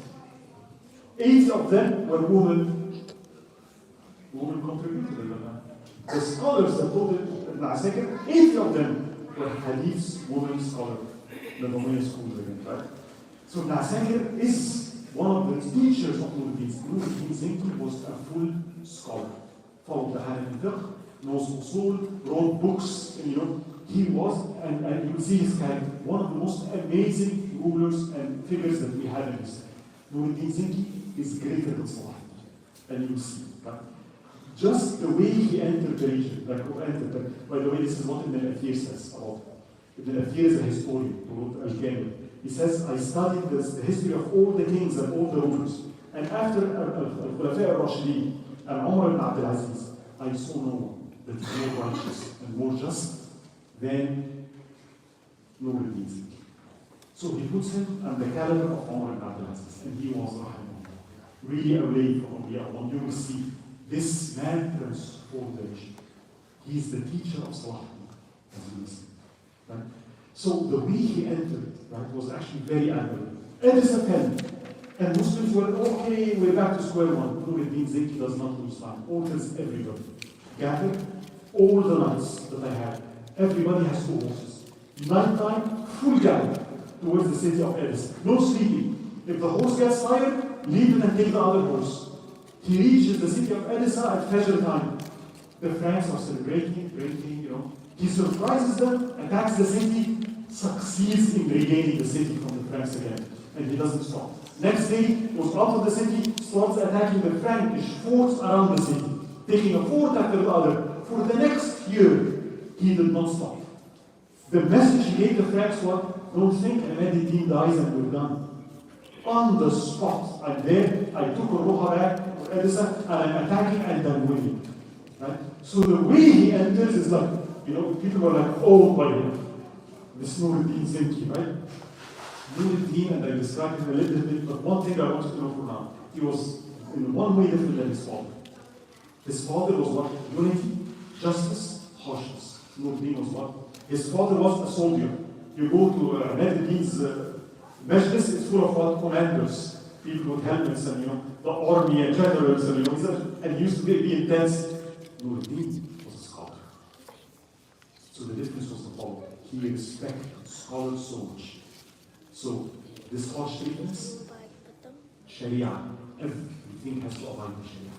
8 of them were women. Women contributed to them. The scholars that taught Ibn Asakir, 8 of them were hadiths, women scholars. The Mawlana schools again, right? So Ibn Asakir is one of the teachers of Nuruddin. Nuruddin Zinki was a full scholar. Followed the Hanafi fiqh, knows usul, wrote books, and you know, he was, and you will see his character, one of the most amazing rulers and figures that we have in history. Nuruddin Zinki is greater than Salahuddin, and you will see. Right? Just the way he entered the region, by the way, this is what Ibn al-Athir says about it. Ibn al-Athir is a historian who wrote Al-Kamil. He says, I studied the history of all the kings and all the rulers, and after Al-Khulafa al-Rashidin and Umar ibn Abdul Aziz, I saw no one that is more righteous and more just than Nuruddin Zinki. So he puts him on the caliber of Umar ibn Abdul Aziz, and he was really away from Awliya. You will see this man transformed the nation. He is the teacher of Salahuddin, as you will see. Right? So the way he entered, right, was actually very admirable. Edessa fell, and Muslims were okay, we're back to square one. Nuruddin Zinki does not lose time. Orders everybody. Gather all the nights that I had. Everybody has 2 horses. Nighttime, full gather towards the city of Edessa. No sleeping. If the horse gets tired, leave it and take the other horse. He reaches the city of Edessa at Fajr time. The Franks are celebrating, drinking, you know. He surprises them, attacks the city, succeeds in regaining the city from the Franks again. And he doesn't stop. Next day, goes out of the city, starts attacking the Frankish forts around the city, taking a fort after the other. For the next year, he did not stop. The message he gave the Franks was, don't think Ahmad dies and we're done. On the spot, I'm there, I took a Roha back, Edessa, and I'm attacking and I'm winning. Right? So the way he enters is like, you know, people were like, oh, by him. This Nuruddin Zinki, right? Nuruddin, and I described him a little bit, but one thing I want you to know for now, he was in one way different than his father. His father was what? Unity, justice, harshness. Nuruddin was what? His father was a soldier. You go to Nuruddin's Majlis, it's full of what? Commanders. People with helmets and, you know, the army and generals and, you know, and he used to be intense. Nuruddin was a scholar. So the difference was the following. He respected scholars so much. So this harsh treatments, Sharia, everything has to abide by Sharia.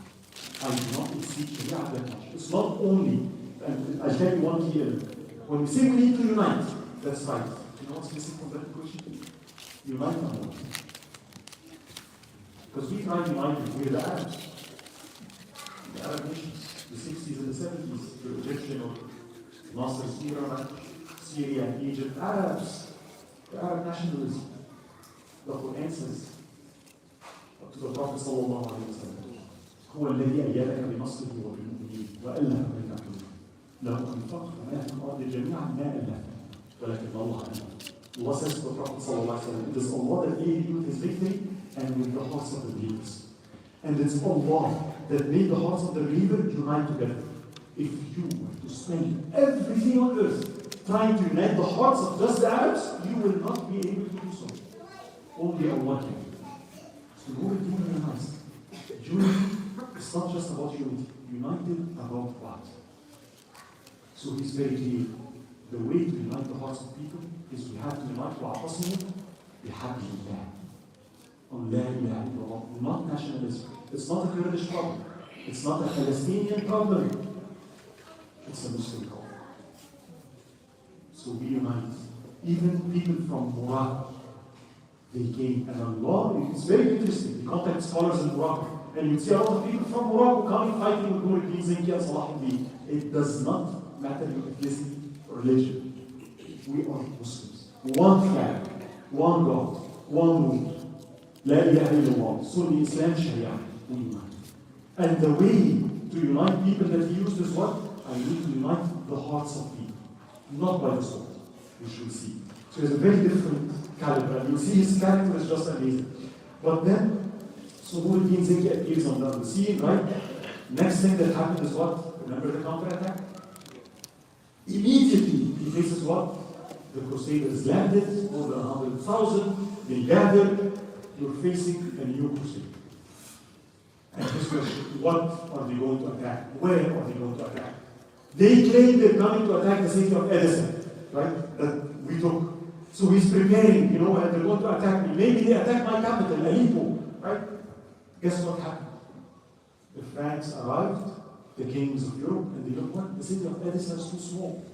I do not exceed Sharia that much. It's not only, and I'll tell you one key element. When we say we need to unite, that's right. You know what's missing from that equation? Unite on one. Because we try to unite with the Arabs. The Arab nations, the 60s and the 70s, the Egyptian or Nasser, Syria and Egypt, Arabs, the Arab nationalism. The Quran says, to the Prophet sallallahu alayhi wa sallam. هو الذي أيدك بنصره وبالمؤمنين وألف بين قلوبهم لو أنفقت ما في الأرض جميعا ما ألفت ولكن الله ألف. Allah says to the Prophet sallallahu alayhi wa sallam, it is Allah that aided you with his victory and with the hearts of the believers. And it's Allah that made the hearts of the believer unite together. If you were to spend everything on earth trying to unite the hearts of just the Arabs, you will not be able to do so. Only Allah can. So what are you united? Unity is not just about unity. United about what? So he's very clear. The way to unite the hearts of people is we have to unite وَعْتَصِمُوا بِحَبْلِ اللَّهِ. On La ilaha illallah, not nationalism. It's not a Kurdish problem. It's not a Palestinian problem. It's a Muslim problem. So we unite. Even people from Morocco, they came, and Allah, it's very interesting. We contact scholars in Morocco, and you see a lot of people from Morocco coming fighting with Nuruddin Zinki and Salahuddin. It does not matter your ethnicity or religion. We are Muslims. One flag, one God, one rule. La ilaha illallah, Sunni Islam, Sharia. We unite. And the way to unite people that he used is what? I need to unite the hearts of people, not by the sword, which we see. So it's a very different caliber, and you see his character is just amazing. But then, so Nuruddin Zinki appears on the scene, right? Next thing that happened is what? Remember the counterattack? Immediately, he faces what? The Crusaders landed, more than 100,000, they gathered, you're facing a new crusade. And his question, what are they going to attack? Where are they going to attack? They claim they're coming to attack the city of Edessa, right? That we took. So he's preparing, and they're going to attack me. Maybe they attack my capital, Aleppo, right? Guess what happened? The Franks arrived, the kings of Europe, and they looked, what? The city of Edessa is too small.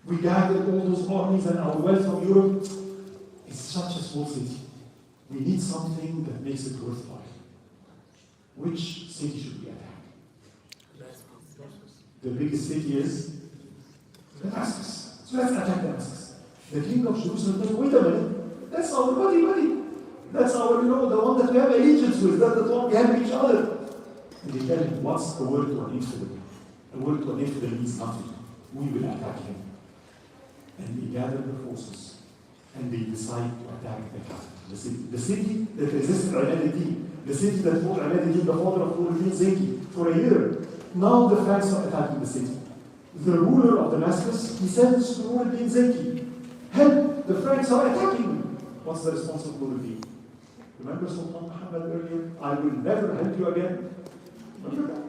We gathered all those armies and our wealth from Europe. It's such a small city. We need something that makes it worthwhile. Which city should we attack? The biggest city is Damascus. So let's attack Damascus. The king of Jerusalem says, wait a minute, that's our buddy. That's our, the one that we have allegiance with. That's the one we have with each other. And they tell him, what's the word to an infidel? The word to an infidel means nothing. We will attack him. And they gather the forces. And they decide to attack the capital. The city that resisted Imad the city that fought Imad the father of Nuruddin Zinki, for a year. Now the Franks are attacking the city. The ruler of Damascus, he sends to Nuruddin Zinki, help, the Franks are attacking me. What's the response of Nuruddin? Remember Sultan Muhammad earlier? I will never help you again. Remember that?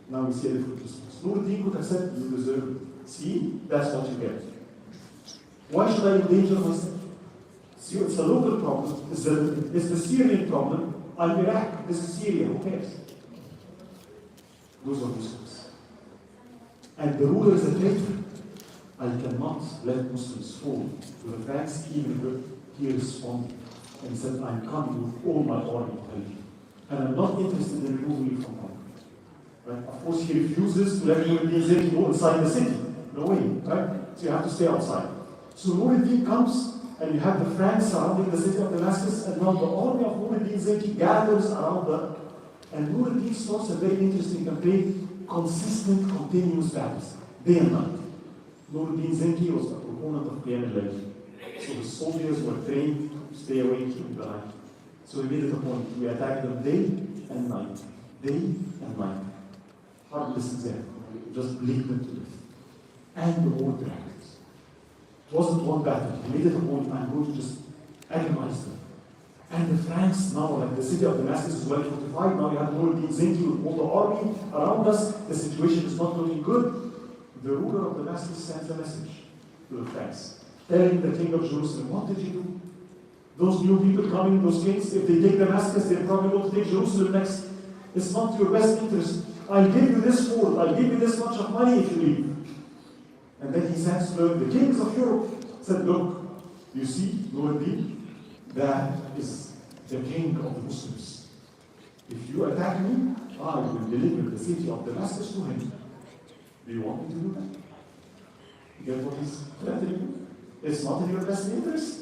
Now we see a different response. Nuruddin could have said, you deserve it. See, that's what you get. Why should I endanger myself? See, it's a local problem. It's the Syrian problem. I'm Iraq. This is Syria. Who cares? Those are Muslims. And the ruler is a traitor. I cannot let Muslims fall to the Franks, even if he responded and said, I'm coming with all my army to help you. And I'm not interested in removing you from power. Right? Of course, he refuses to let Nuruddin Zinki go inside the city. No way. Right? So you have to stay outside. So Nuruddin comes, and you have the Franks surrounding the city of Damascus, and now the army of Nuruddin Zinki gathers around them, and Nuruddin starts a very interesting campaign, consistent, continuous battles, day and night. Nuruddin Zinki was a proponent of Qiyam al-Layl. So the soldiers were trained to stay awake in the night. So he made it a point, we attack them day and night. Day and night. Harmless example, just bleed them to death. And the war dragged. It wasn't one battle. He made it a point, I'm going to just agonize them. And the Franks now, like the city of Damascus is well fortified, now you have Nuruddin Zinki with all the army around us, the situation is not looking good. The ruler of Damascus sends a message to the Franks, telling the king of Jerusalem, what did you do? Those new people coming, those kings, if they take Damascus, they're probably going to take Jerusalem next. It's not your best interest. I'll give you this fort, I'll give you this much of money if you leave. And then he sends to the kings of Europe, said, look, you see, Nuruddin, that is the king of the Muslims. If you attack me, I will deliver the city of Damascus to him. Do you want me to do that? You get what he's threatening you? It's not in your best interest.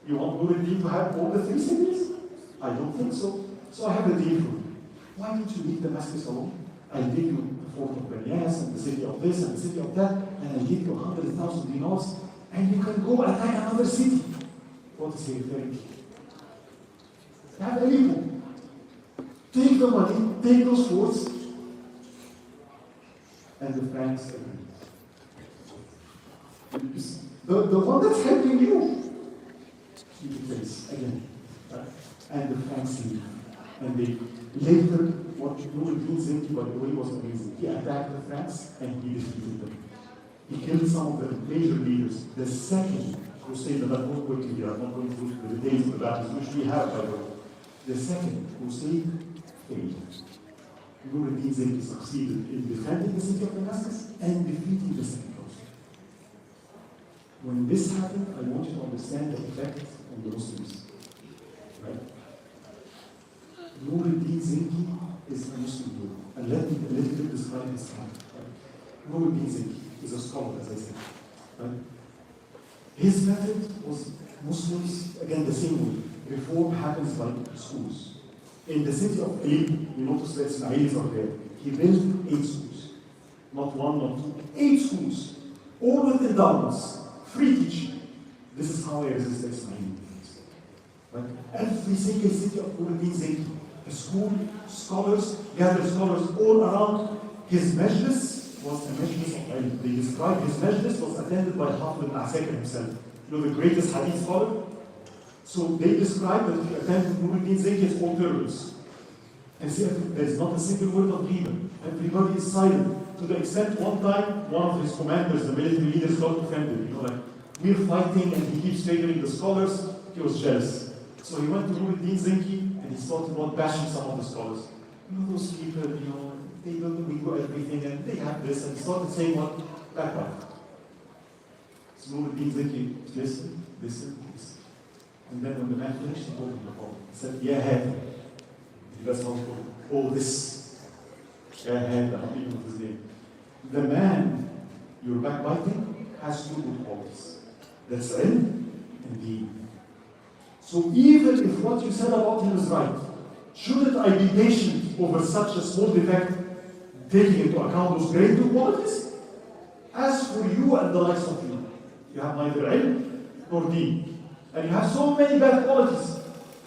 You want Nuruddin to have all the three cities? I don't think so. So I have a deal for you. Why don't you leave Damascus alone? I'll give you the fort of Banias and the city of this and the city of that, and I'll give you 100,000 dinars, and you can go attack another city. What is he referring to? You have a people. Take the money, take those forts, and the Franks agree. The one that's helping you, you face again. And the Franks leave. And they later, what Nuruddin Zenki, by the way, was amazing. He attacked the Franks and he defeated them. He killed some of the major leaders. The second crusade, that I'm not going to here, I'm not going through the details of the battles, which we have, by the way. The second crusade failed. Nuruddin Zenki succeeded in defending the city of Damascus and defeating the second crusade. When this happened, I want you to understand the effect on the Muslims. Right? Nuruddin Zenki is a Muslim guru. And let me a little bit describe his time. Right? Nuruddin Zenki is a scholar, as I said. Right? His method was Muslims, again, the same way. Reform happens by schools. In the city of Irvine, you notice that Ismailis are there. He built 8 schools. Not 1, not 2. 8 schools. All with endowments. Free teaching. This is how I resist the Ismaili. Right? Every single city of Nuruddin Zenki, a school, scholars, gathered scholars all around. His majlis was a majlis of ilm. They described his majlis was attended by Hafiz al-Asakir himself. You know, the greatest hadith scholar? So they described that he attended Nuruddin Zenki's all turbulence. And see, there is not a single word of ghibah. Everybody is silent. To the extent one time, one of his commanders, the military leaders, got offended. You know, like, we're fighting and he keeps favoring the scholars. He was jealous. So he went to Nuruddin Zenki and he started bashing some of the scholars. You know, those people, you know, they don't do everything and they have this. And he started saying what? Backbite. So Nuruddin Zenki, listen. And then when the man finished, he told him the problem. He said, yeah, head. That's how it's called. Oh, this. Yeah, head, I'm not even with his name. The man you're backbiting has 2 good qualities. That's ilm and deen. So even if what you said about him is right, shouldn't I be patient over such a small defect, taking into account those great 2 qualities? As for you and the likes of you, you have neither ilm nor deen. And you have so many bad qualities.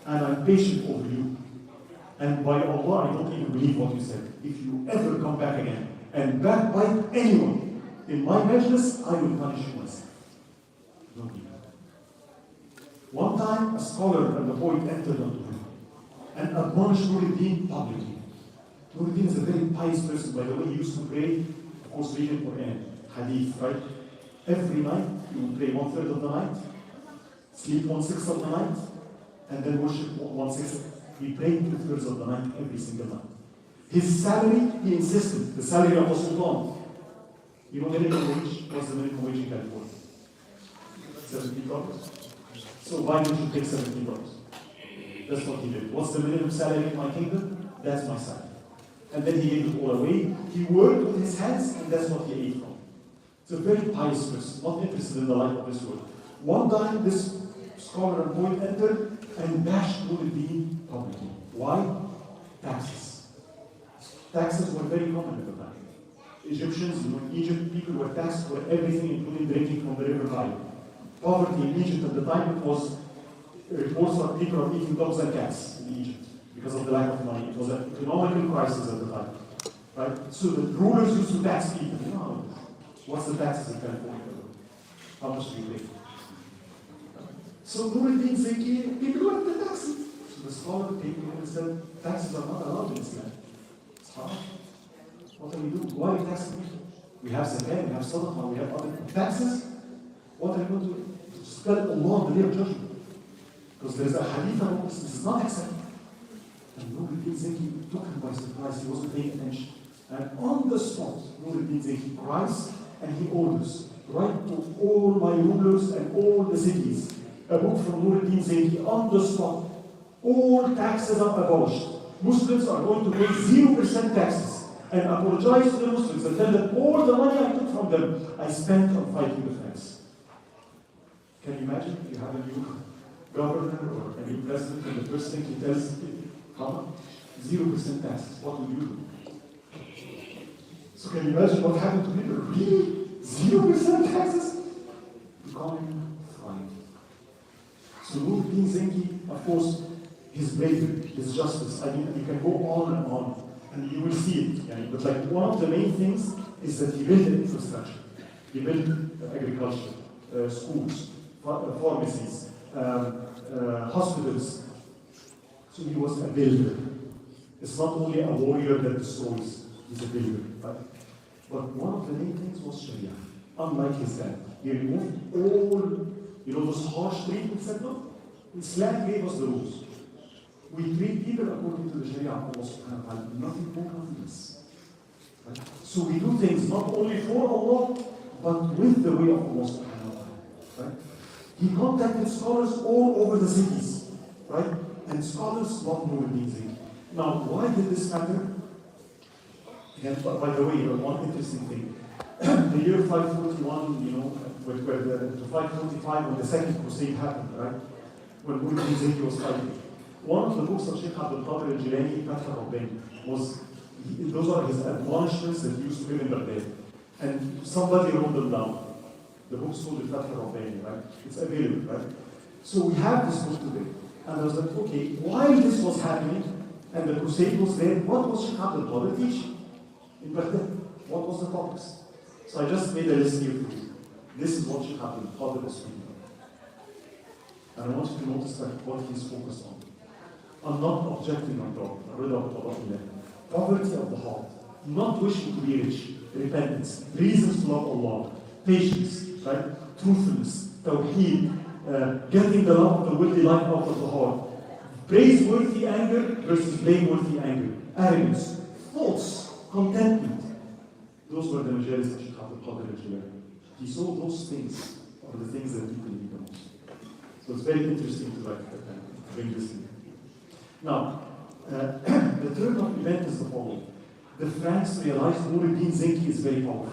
And I'm patient over you. And by Allah, I don't even believe what you said. If you ever come back again and backbite anyone in my majlis, I will punish you myself. Don't need that. One time, a scholar and a poet entered onto him and admonished Nuruddin publicly. Nuruddin is a very pious person, by the way. He used to pray, of course, reading Quran, hadith, right? Every night, he would pray 1/3 of the night, sleep 1/6 of the night, and then worship 1/6. He prayed 2/3 of the night every single night. His salary, he insisted, the salary of a sultan. You know the minimum wage? What's the minimum wage in California? $17. So why don't you take $17? That's what he did. What's the minimum salary in my kingdom? That's my salary. And then he gave it all away. He worked with his hands, and that's what he ate from. It's a very pious person, not interested in the life of this world. One time, this scholar and poet entered and bashed Nuruddin publicly. Why? Taxes. Taxes were very common at the time. Egyptians, you know, in Egypt, people were taxed for everything, including drinking from the river Nile. Poverty in Egypt at the time, it was reports that people are eating dogs and cats in Egypt because of the lack of money. It was an economical crisis at the time. Right? So the rulers used to tax people. You know, what's the taxes in California? How much do you pay? So Nuruddin Zenki, people want the taxes. So the scholar came to him and said, taxes are not allowed in Islam. It's hard. What do we do? Why are we taxing people? We have zakat, we have sadaqah, we have other taxes. What are we going to do? Just tell Allah on the day of judgment. Because there is a hadith about this is not accepted. And Nuruddin Zenki took him by surprise. He wasn't paying attention. And on the spot, Nuruddin Zenki cries and he orders, write to all my rulers and all the cities, a book from Nuruddin Zenki on the spot. All taxes are abolished. Muslims are going to pay 0% taxes. And apologize to the Muslims and tell them all the money I took from them, I spent on fighting the Franks. Can you imagine? You have a new governor or a new president, and the first thing he tells you, how much? 0% taxes. What will you do? So can you imagine what happened to people? Really? 0% taxes? Economy thrived. So Salahuddeen Zenki, of course, his bravery, his justice, I mean, you can go on and on, and you will see it. Yeah? But like one of the main things is that he built infrastructure. He built agriculture, schools, pharmacies, hospitals. So he was a builder. It's not only a warrior that destroys, he's a builder. Right? But one of the main things was Sharia. Unlike his dad, he removed all, those harsh treatments. Said no, Islam gave us the rules. We treat people according to the Sharia of Allah subhanahu wa ta'ala, nothing more, nothing less. Right? So we do things not only for Allah, but with the way of Allah subhanahu wa ta'ala. Right? He contacted scholars all over the cities, right? And scholars love Nuruddin Zenki. Now, why did this matter? And by the way, one interesting thing. The year 541, to 545, when the second crusade happened, right? When Nuruddin Zenki was fighting. One of the books of Sheikh Abdul Qadir al-Jilani, Fath al-Rabbani, those are his admonishments that he used to give in Baghdad. And somebody wrote them down. The book's called Fath al-Rabbani, right? It's available, right? So we have this book today. And I was like, okay, while this was happening, and the crusade was there, what was Sheikh Abdul Qadir teaching in Baghdad? What was the topics? So I just made a list here for you. This is what Sheikh Abdul Qadir is speaking about. And I want you to notice that what he's focused on. I'm not objecting on God. Poverty of the heart, not wishing to be rich, repentance, reasons to love Allah, patience, right? Truthfulness, tawheed, getting the love of the worldly life out of the heart, praiseworthy anger versus blameworthy anger, arrogance, thoughts, contentment. Those were the majorities of Sheikh Abdul Qadir al-Jilani. He saw those things are the things that people need the most. So it's very interesting to bring this in. Now, the turn of event is the following. The Franks realized Nuruddin Zenki is very powerful.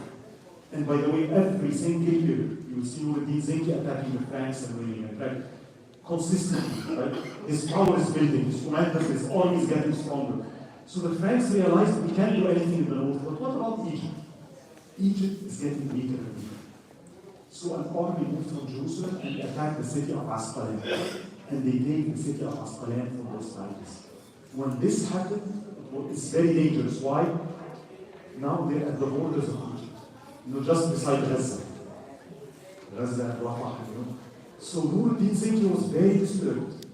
And by the way, every single year, you will see Nuruddin Zenki attacking the Franks and winning. In fact, consistently, right? His power is building, his commanders, his army is getting stronger. So the Franks realized we can't do anything in the north, but what about Egypt? Egypt is getting weaker and weaker. So an army moved from Jerusalem and attacked the city of Asqalan. And they take the city of Asqalan from those Titans. When this happened, it's very dangerous. Why? Now they're at the borders of Egypt. Just beside Gaza. Gaza and Rafah, So Nuruddin Zenki was very disturbed.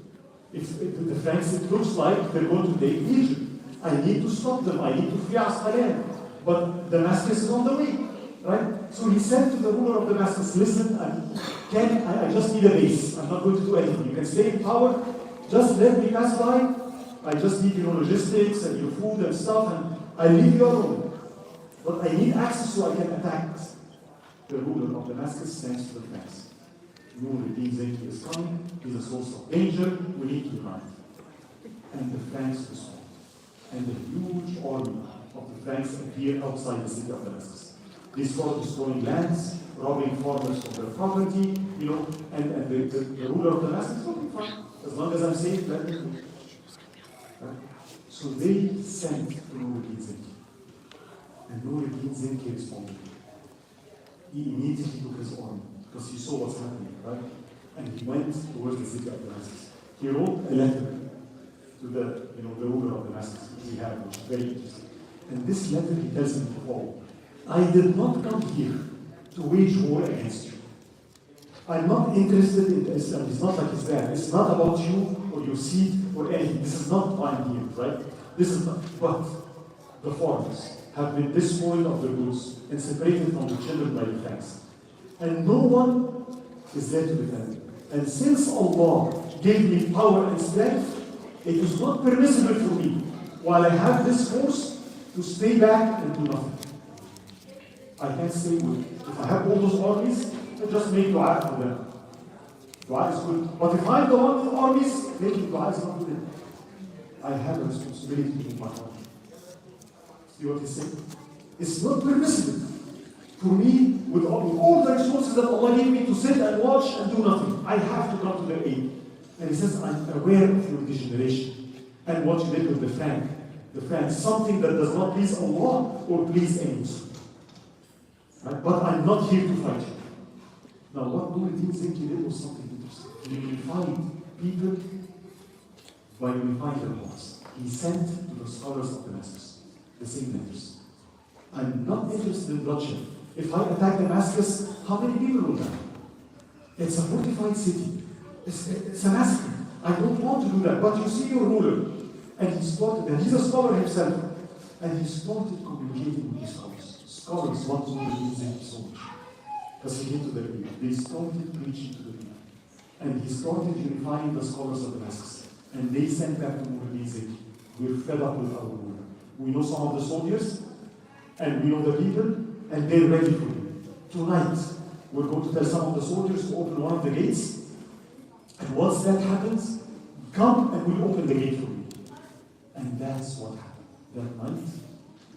If the Franks, it looks like they're going to take Egypt. I need to stop them. I need to free Asqalan. But Damascus is on the way. Right? So he said to the ruler of Damascus, listen, I just need a base. I'm not going to do anything. You can stay in power. Just let me pass by. I just need your logistics and your food and stuff, and I leave you alone. But I need access so I can attack. The ruler of Damascus sends to the Franks. Nuruddin Zenki is coming. He's a source of danger. We need to run. And the Franks respond. And a huge army of the Franks appear outside the city of Damascus. They start destroying lands, robbing farmers of their property, and the ruler of Damascus is looking fine. As long as I'm safe, let me go. Right? So they sent to Nuruddin Zenki. And Nuruddin Zenki responded. He immediately took his army, because he saw what's happening, right? And he went towards the city of Damascus. He wrote a letter to the ruler of Damascus, which we have, which is very interesting. And this letter he tells him to follow. I did not come here to wage war against you. I'm not interested in Islam. It's not like Islam. It's not about you or your seat or anything. This is not why I'm here, right? This is not. But the farmers have been despoiled of their goods and separated from the children by the Franks. And no one is there to defend them. And since Allah gave me power and strength, it is not permissible for me, while I have this force, to stay back and do nothing. I can't stay with. If I have all those armies, I just make dua for them. Dua is good. But if I'm the one with armies, making dua is not good. I have a responsibility to do my part. See what he's saying? It's not permissible for me, with all the resources that Allah gave me, to sit and watch and do nothing. I have to come to their aid. And he says, I'm aware of your degeneration and what you did with the Frank. Something that does not please Allah or please any Muslim. Right? But I'm not here to fight you. Now, what Nuruddin Zinki did was something interesting. He unified people by unifying their hearts. He sent to the scholars of Damascus the same letters. I'm not interested in bloodshed. If I attack Damascus, how many people will die? It's a fortified city. It's a massacre. I don't want to do that. But you see your ruler. And he started, and he's a scholar himself. And he started communicating with his scholars. Scholars want to Nuruddin Zinki so much. Because he came to the people. They started preaching to the people. And he started unifying the scholars of Damascus. And they sent back to Nuruddin Zinki. We're fed up with our ruler. We know some of the soldiers, and we know the people, and they're ready for you. Tonight, we're going to tell some of the soldiers to open one of the gates. And once that happens, come and we'll open the gate for you. And that's what happened. That night,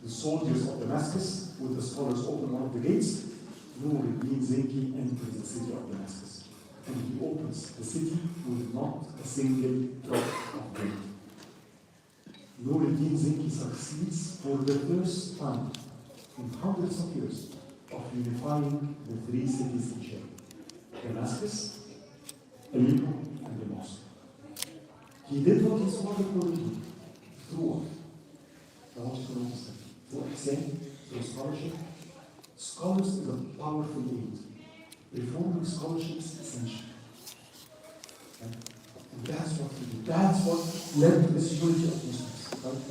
the soldiers of Damascus, with the scholars, open one of the gates. Nuruddin Zinki enters the city of Damascus. And he opens the city with not a single drop of blood. Nuruddin Zinki succeeds for the first time in hundreds of years of unifying the three cities in Syria: Damascus, Aleppo, and Damascus. He did what his father told him. Through what? I want you to understand. Through Ihsan, through scholarship. Scholars is a powerful aid. Reforming scholarship is essential. And that's what he did. That's what led to this unity of Muslims.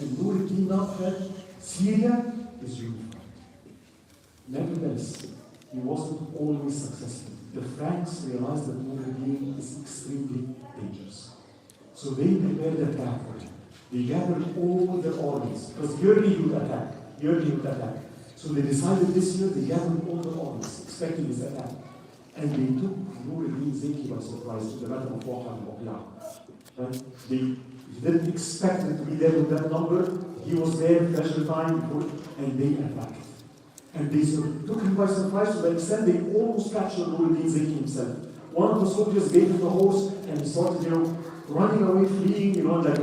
And Nuruddin now had Syria is unified. Nevertheless, he wasn't always successful. The Franks realized that Nuruddin is extremely dangerous. So they prepared an attack for him. They gathered all their armies, because yearly he would attack. So they decided this year they gathered all their armies, expecting his attack. And they took Nuruddin Zinki by surprise to the battle of Waqa and Waqi'a. Right? They didn't expect him to be there with that number. He was there, pleasure time, and they attacked. And they took him by surprise to the extent they almost captured Nuruddin Zinki himself. One of the soldiers gave him the horse and he started, running away, fleeing, like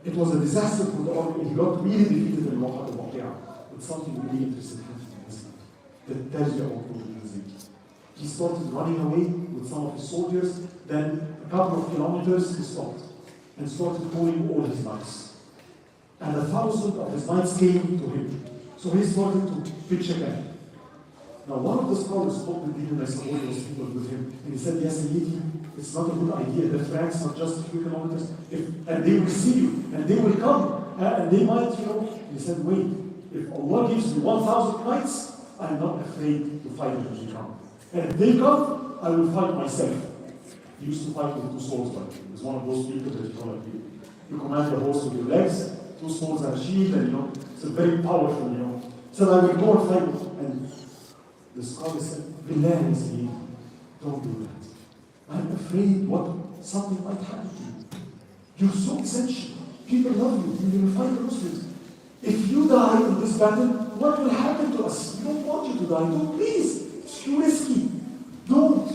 it was a disaster for the army. He got really defeated in Waqa and Waqi'a. It's something really interesting that tells you about Nuruddin Zinki. He started running away with some of his soldiers, then a couple of kilometers he stopped and started calling all his knights. And 1,000 of his knights came to him. So he started to pitch a camp. Now one of the scholars spoke with him, and I saw all those people with him, and he said, yes, indeed, it's not a good idea. The Franks are just a few kilometers, and they will see you, and they will come, and they might, He said, wait, if Allah gives me 1,000 knights, I'm not afraid to fight them when they come. And if they come, I will fight myself. He used to fight with two swords, but he was one of those people that you command the horse with your legs, two swords and a shield, and it's a very powerful, So I will go and fight with him. And the scholar said, Billah is here. Don't do that. I'm afraid something might happen to you. You're so essential. People love you. You unify the Muslims. If you die in this battle, what will happen to us? We don't want you to die. Don't, please. It's too risky. Don't.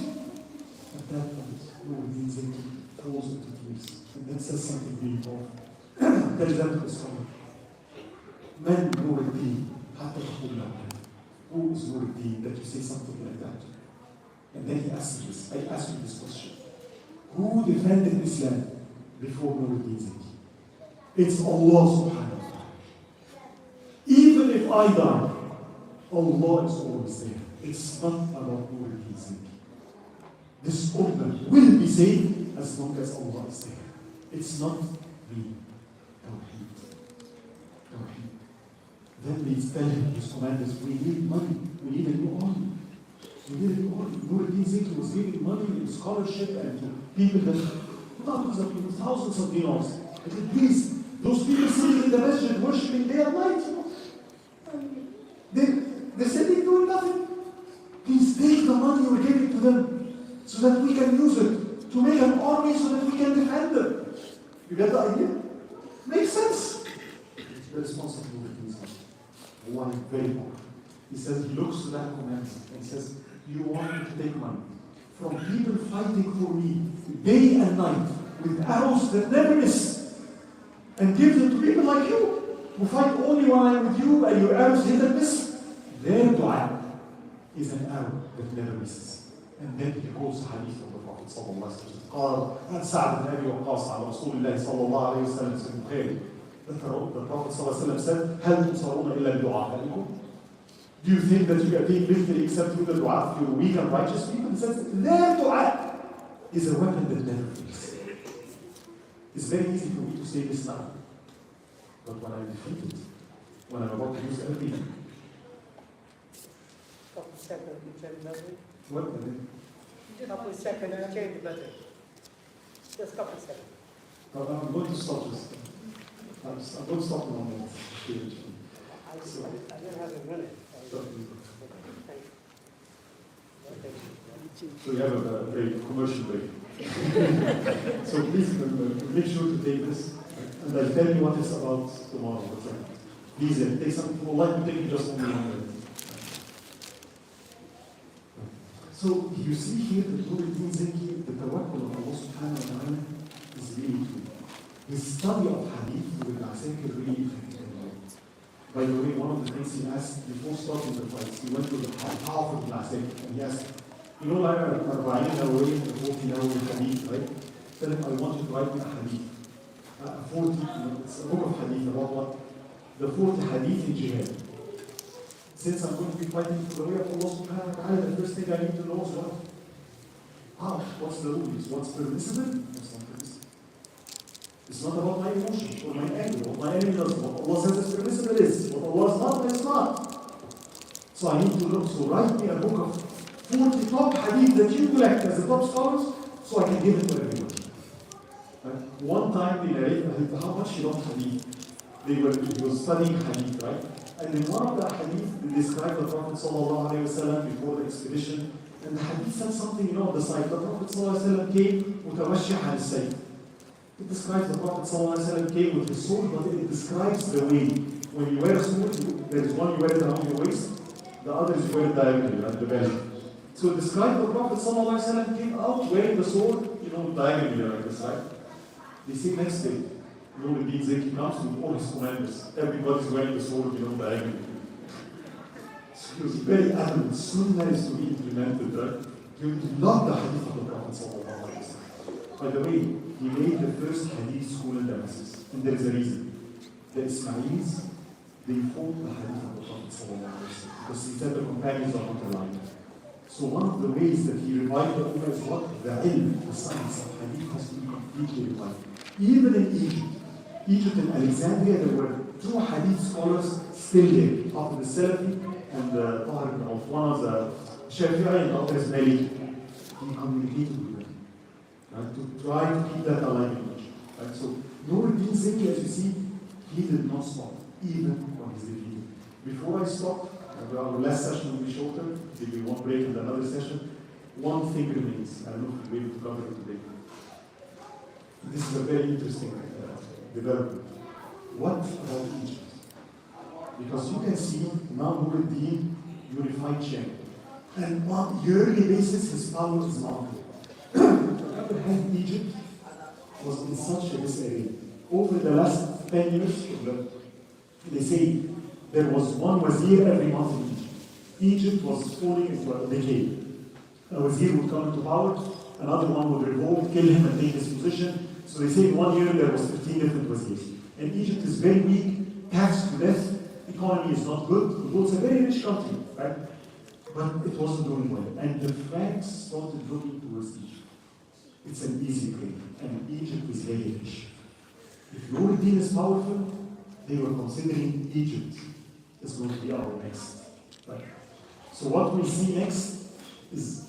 At that point, Nuruddin Zinki falls into tears. And that says something really powerful. Tell them to the scholar. Man Nuruddin, hatta taqul lahu. Who is Nuruddin that you say something like that? And then he asked this. I asked you this question. Who defended Islam before Nuruddin Zinki? It's Allah subhanahu wa ta'ala. Even if I die, Allah is always there. It's not about Nuruddin Zinki. This ummah will be saved as long as Allah is there. It's not me. Tawheed. Then we tell him, his commanders, we need money. We need a new army. Nuruddin Zinki was giving money in scholarship and to people that, thousands of people, thousands of dinars. But please, those people sitting in the masjid worshipping day and night, they're sitting doing nothing. Please take the money we're giving to them so that we can use it to make an army so that we can defend them. You get the idea? Makes sense. The response of Nuruddin Zinki. One very powerful. He says, he looks to that commander and says, you want me to take money from people fighting for me day and night with arrows that never miss, and give them to people like you, who fight only when I'm with you, and your arrows hit and miss. Their dua is an arrow that never misses. And then he quotes hadith from the Prophet sallallahu alaihi wasallam. قال عن سعد بن أبي وقاص عن رسول الله صلى الله عليه وسلم في البخاري. The Prophet sallallahu alaihi wasallam said, هل تنصرون إلا بدعائكم? Do you think that you are being lifted except through the dua of your weak and righteous people? He says, their dua is a weapon that never fails. It's very easy for me to say this now. But when I'm defeated, when I'm about to use everything, couple seconds to change the message. what? Couple seconds to change the message. Just couple seconds. I'm going to stop this. I'm going to stop in 1 minute. I don't have a minute. So you have a break, commercial break. So please make sure to take this, and I'll tell you what it's about tomorrow. Please take some. People like to take just only 1 minute. So you see here that Nuruddin Zinki, the tawakkul of Allah subhanahu wa ta'ala is really true. His study of hadith with Asakir really affected him. By the way, one of the things he asked before starting the fight, he went to the half of Asakir and he asked, you know, like Irvine, the 40-hour hadith, right? Tell him, I want you to write me a hadith. 40, it's a book of hadith about what? The 40 hadith in jihad. Since I'm going to be fighting for the way of Allah subhanahu wa ta'ala, the first thing I need to know is what? What's the rules? What's permissible? What's not permissible? It's not about my emotions or my anger. What my enemy does, what Allah says is permissible is. What Allah is not, is not. So I need to look. So write me a book of 40 top hadith that you collect as the top scholars, so I can give it to everybody. One time they narrated how much he loved hadith. He was studying hadith, right? And in one of the hadith, they described the Prophet sallallahu alaihi wasallam before the expedition, and the hadith said something, you know, on the side. The Prophet sallallahu alaihi wasallam came mutawashih al-sayf. It describes the Prophet sallallahu alaihi wasallam came with his sword, but it describes the way. When you wear a sword, there is one you wear it around your waist, the other is you wear it diagonally at the belly. So it describes the Prophet sallallahu alaihi wasallam came out wearing the sword, you know, diagonally like this, right? They say next day, Nuruddin Zinki comes with all his commanders. Everybody's wearing the sword, you know, diagonally. So he was very adamant. Sunnah is to be implemented, right? You love the hadith of the Prophet sallallahu alaihi wasallam. By the way, he made the first hadith school in Damascus, and there is a reason. The Ismailis, they fought the hadith of the Prophet sallallahu alaihi wasallam because he said the companions are not aligned. So one of the ways that he revived the Ummah is what? The ilm, the science of hadith has to be completely revived. Even in Egypt and Alexandria, there were 2 hadith scholars still there, after the Salafi and the Tahir ibn Auf. One was Shafi'i and the other is Malik. He communicated with them, right, to try to keep that alive in Egypt. Right? So Nuruddin Zinki, as you see, he did not stop, even when he's defeated. Before I stop, our last session will be shorter, there will be one break and another session. One thing remains. I don't know if we'll be able to cover it today. This is a very interesting development. What about Egypt? Because you can see now Nuruddin unified chain. And on a yearly basis, his power is mounting. On the other hand, Egypt was in such a disarray. Over the last 10 years, they say there was one wazir every month in Egypt. Egypt was falling into a decay. A wazir would come into power, another one would revolt, kill him and take his position. So they say in 1 year there was 15 different wazirs. And Egypt is very weak, taxed to death, economy is not good, although it's a very rich country, right? But it wasn't doing well. And the Franks started looking towards Egypt. It's an easy prey, and Egypt is very rich. If Nuruddin is powerful, they were considering Egypt is going to be our next. Right? So what we see next is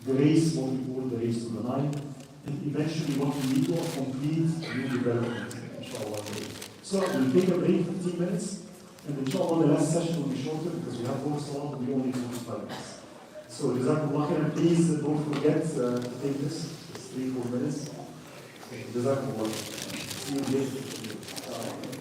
the race, what we call the race to the Nile, and eventually what we need to complete new development, inshallah. So we'll take a break 15 minutes, and inshallah the last session will be shorter because we have more so long, we only 45 minutes. So Jazakumullah khairan, please don't forget to take this, it's 3-4 minutes. Jazakumullah. See you later.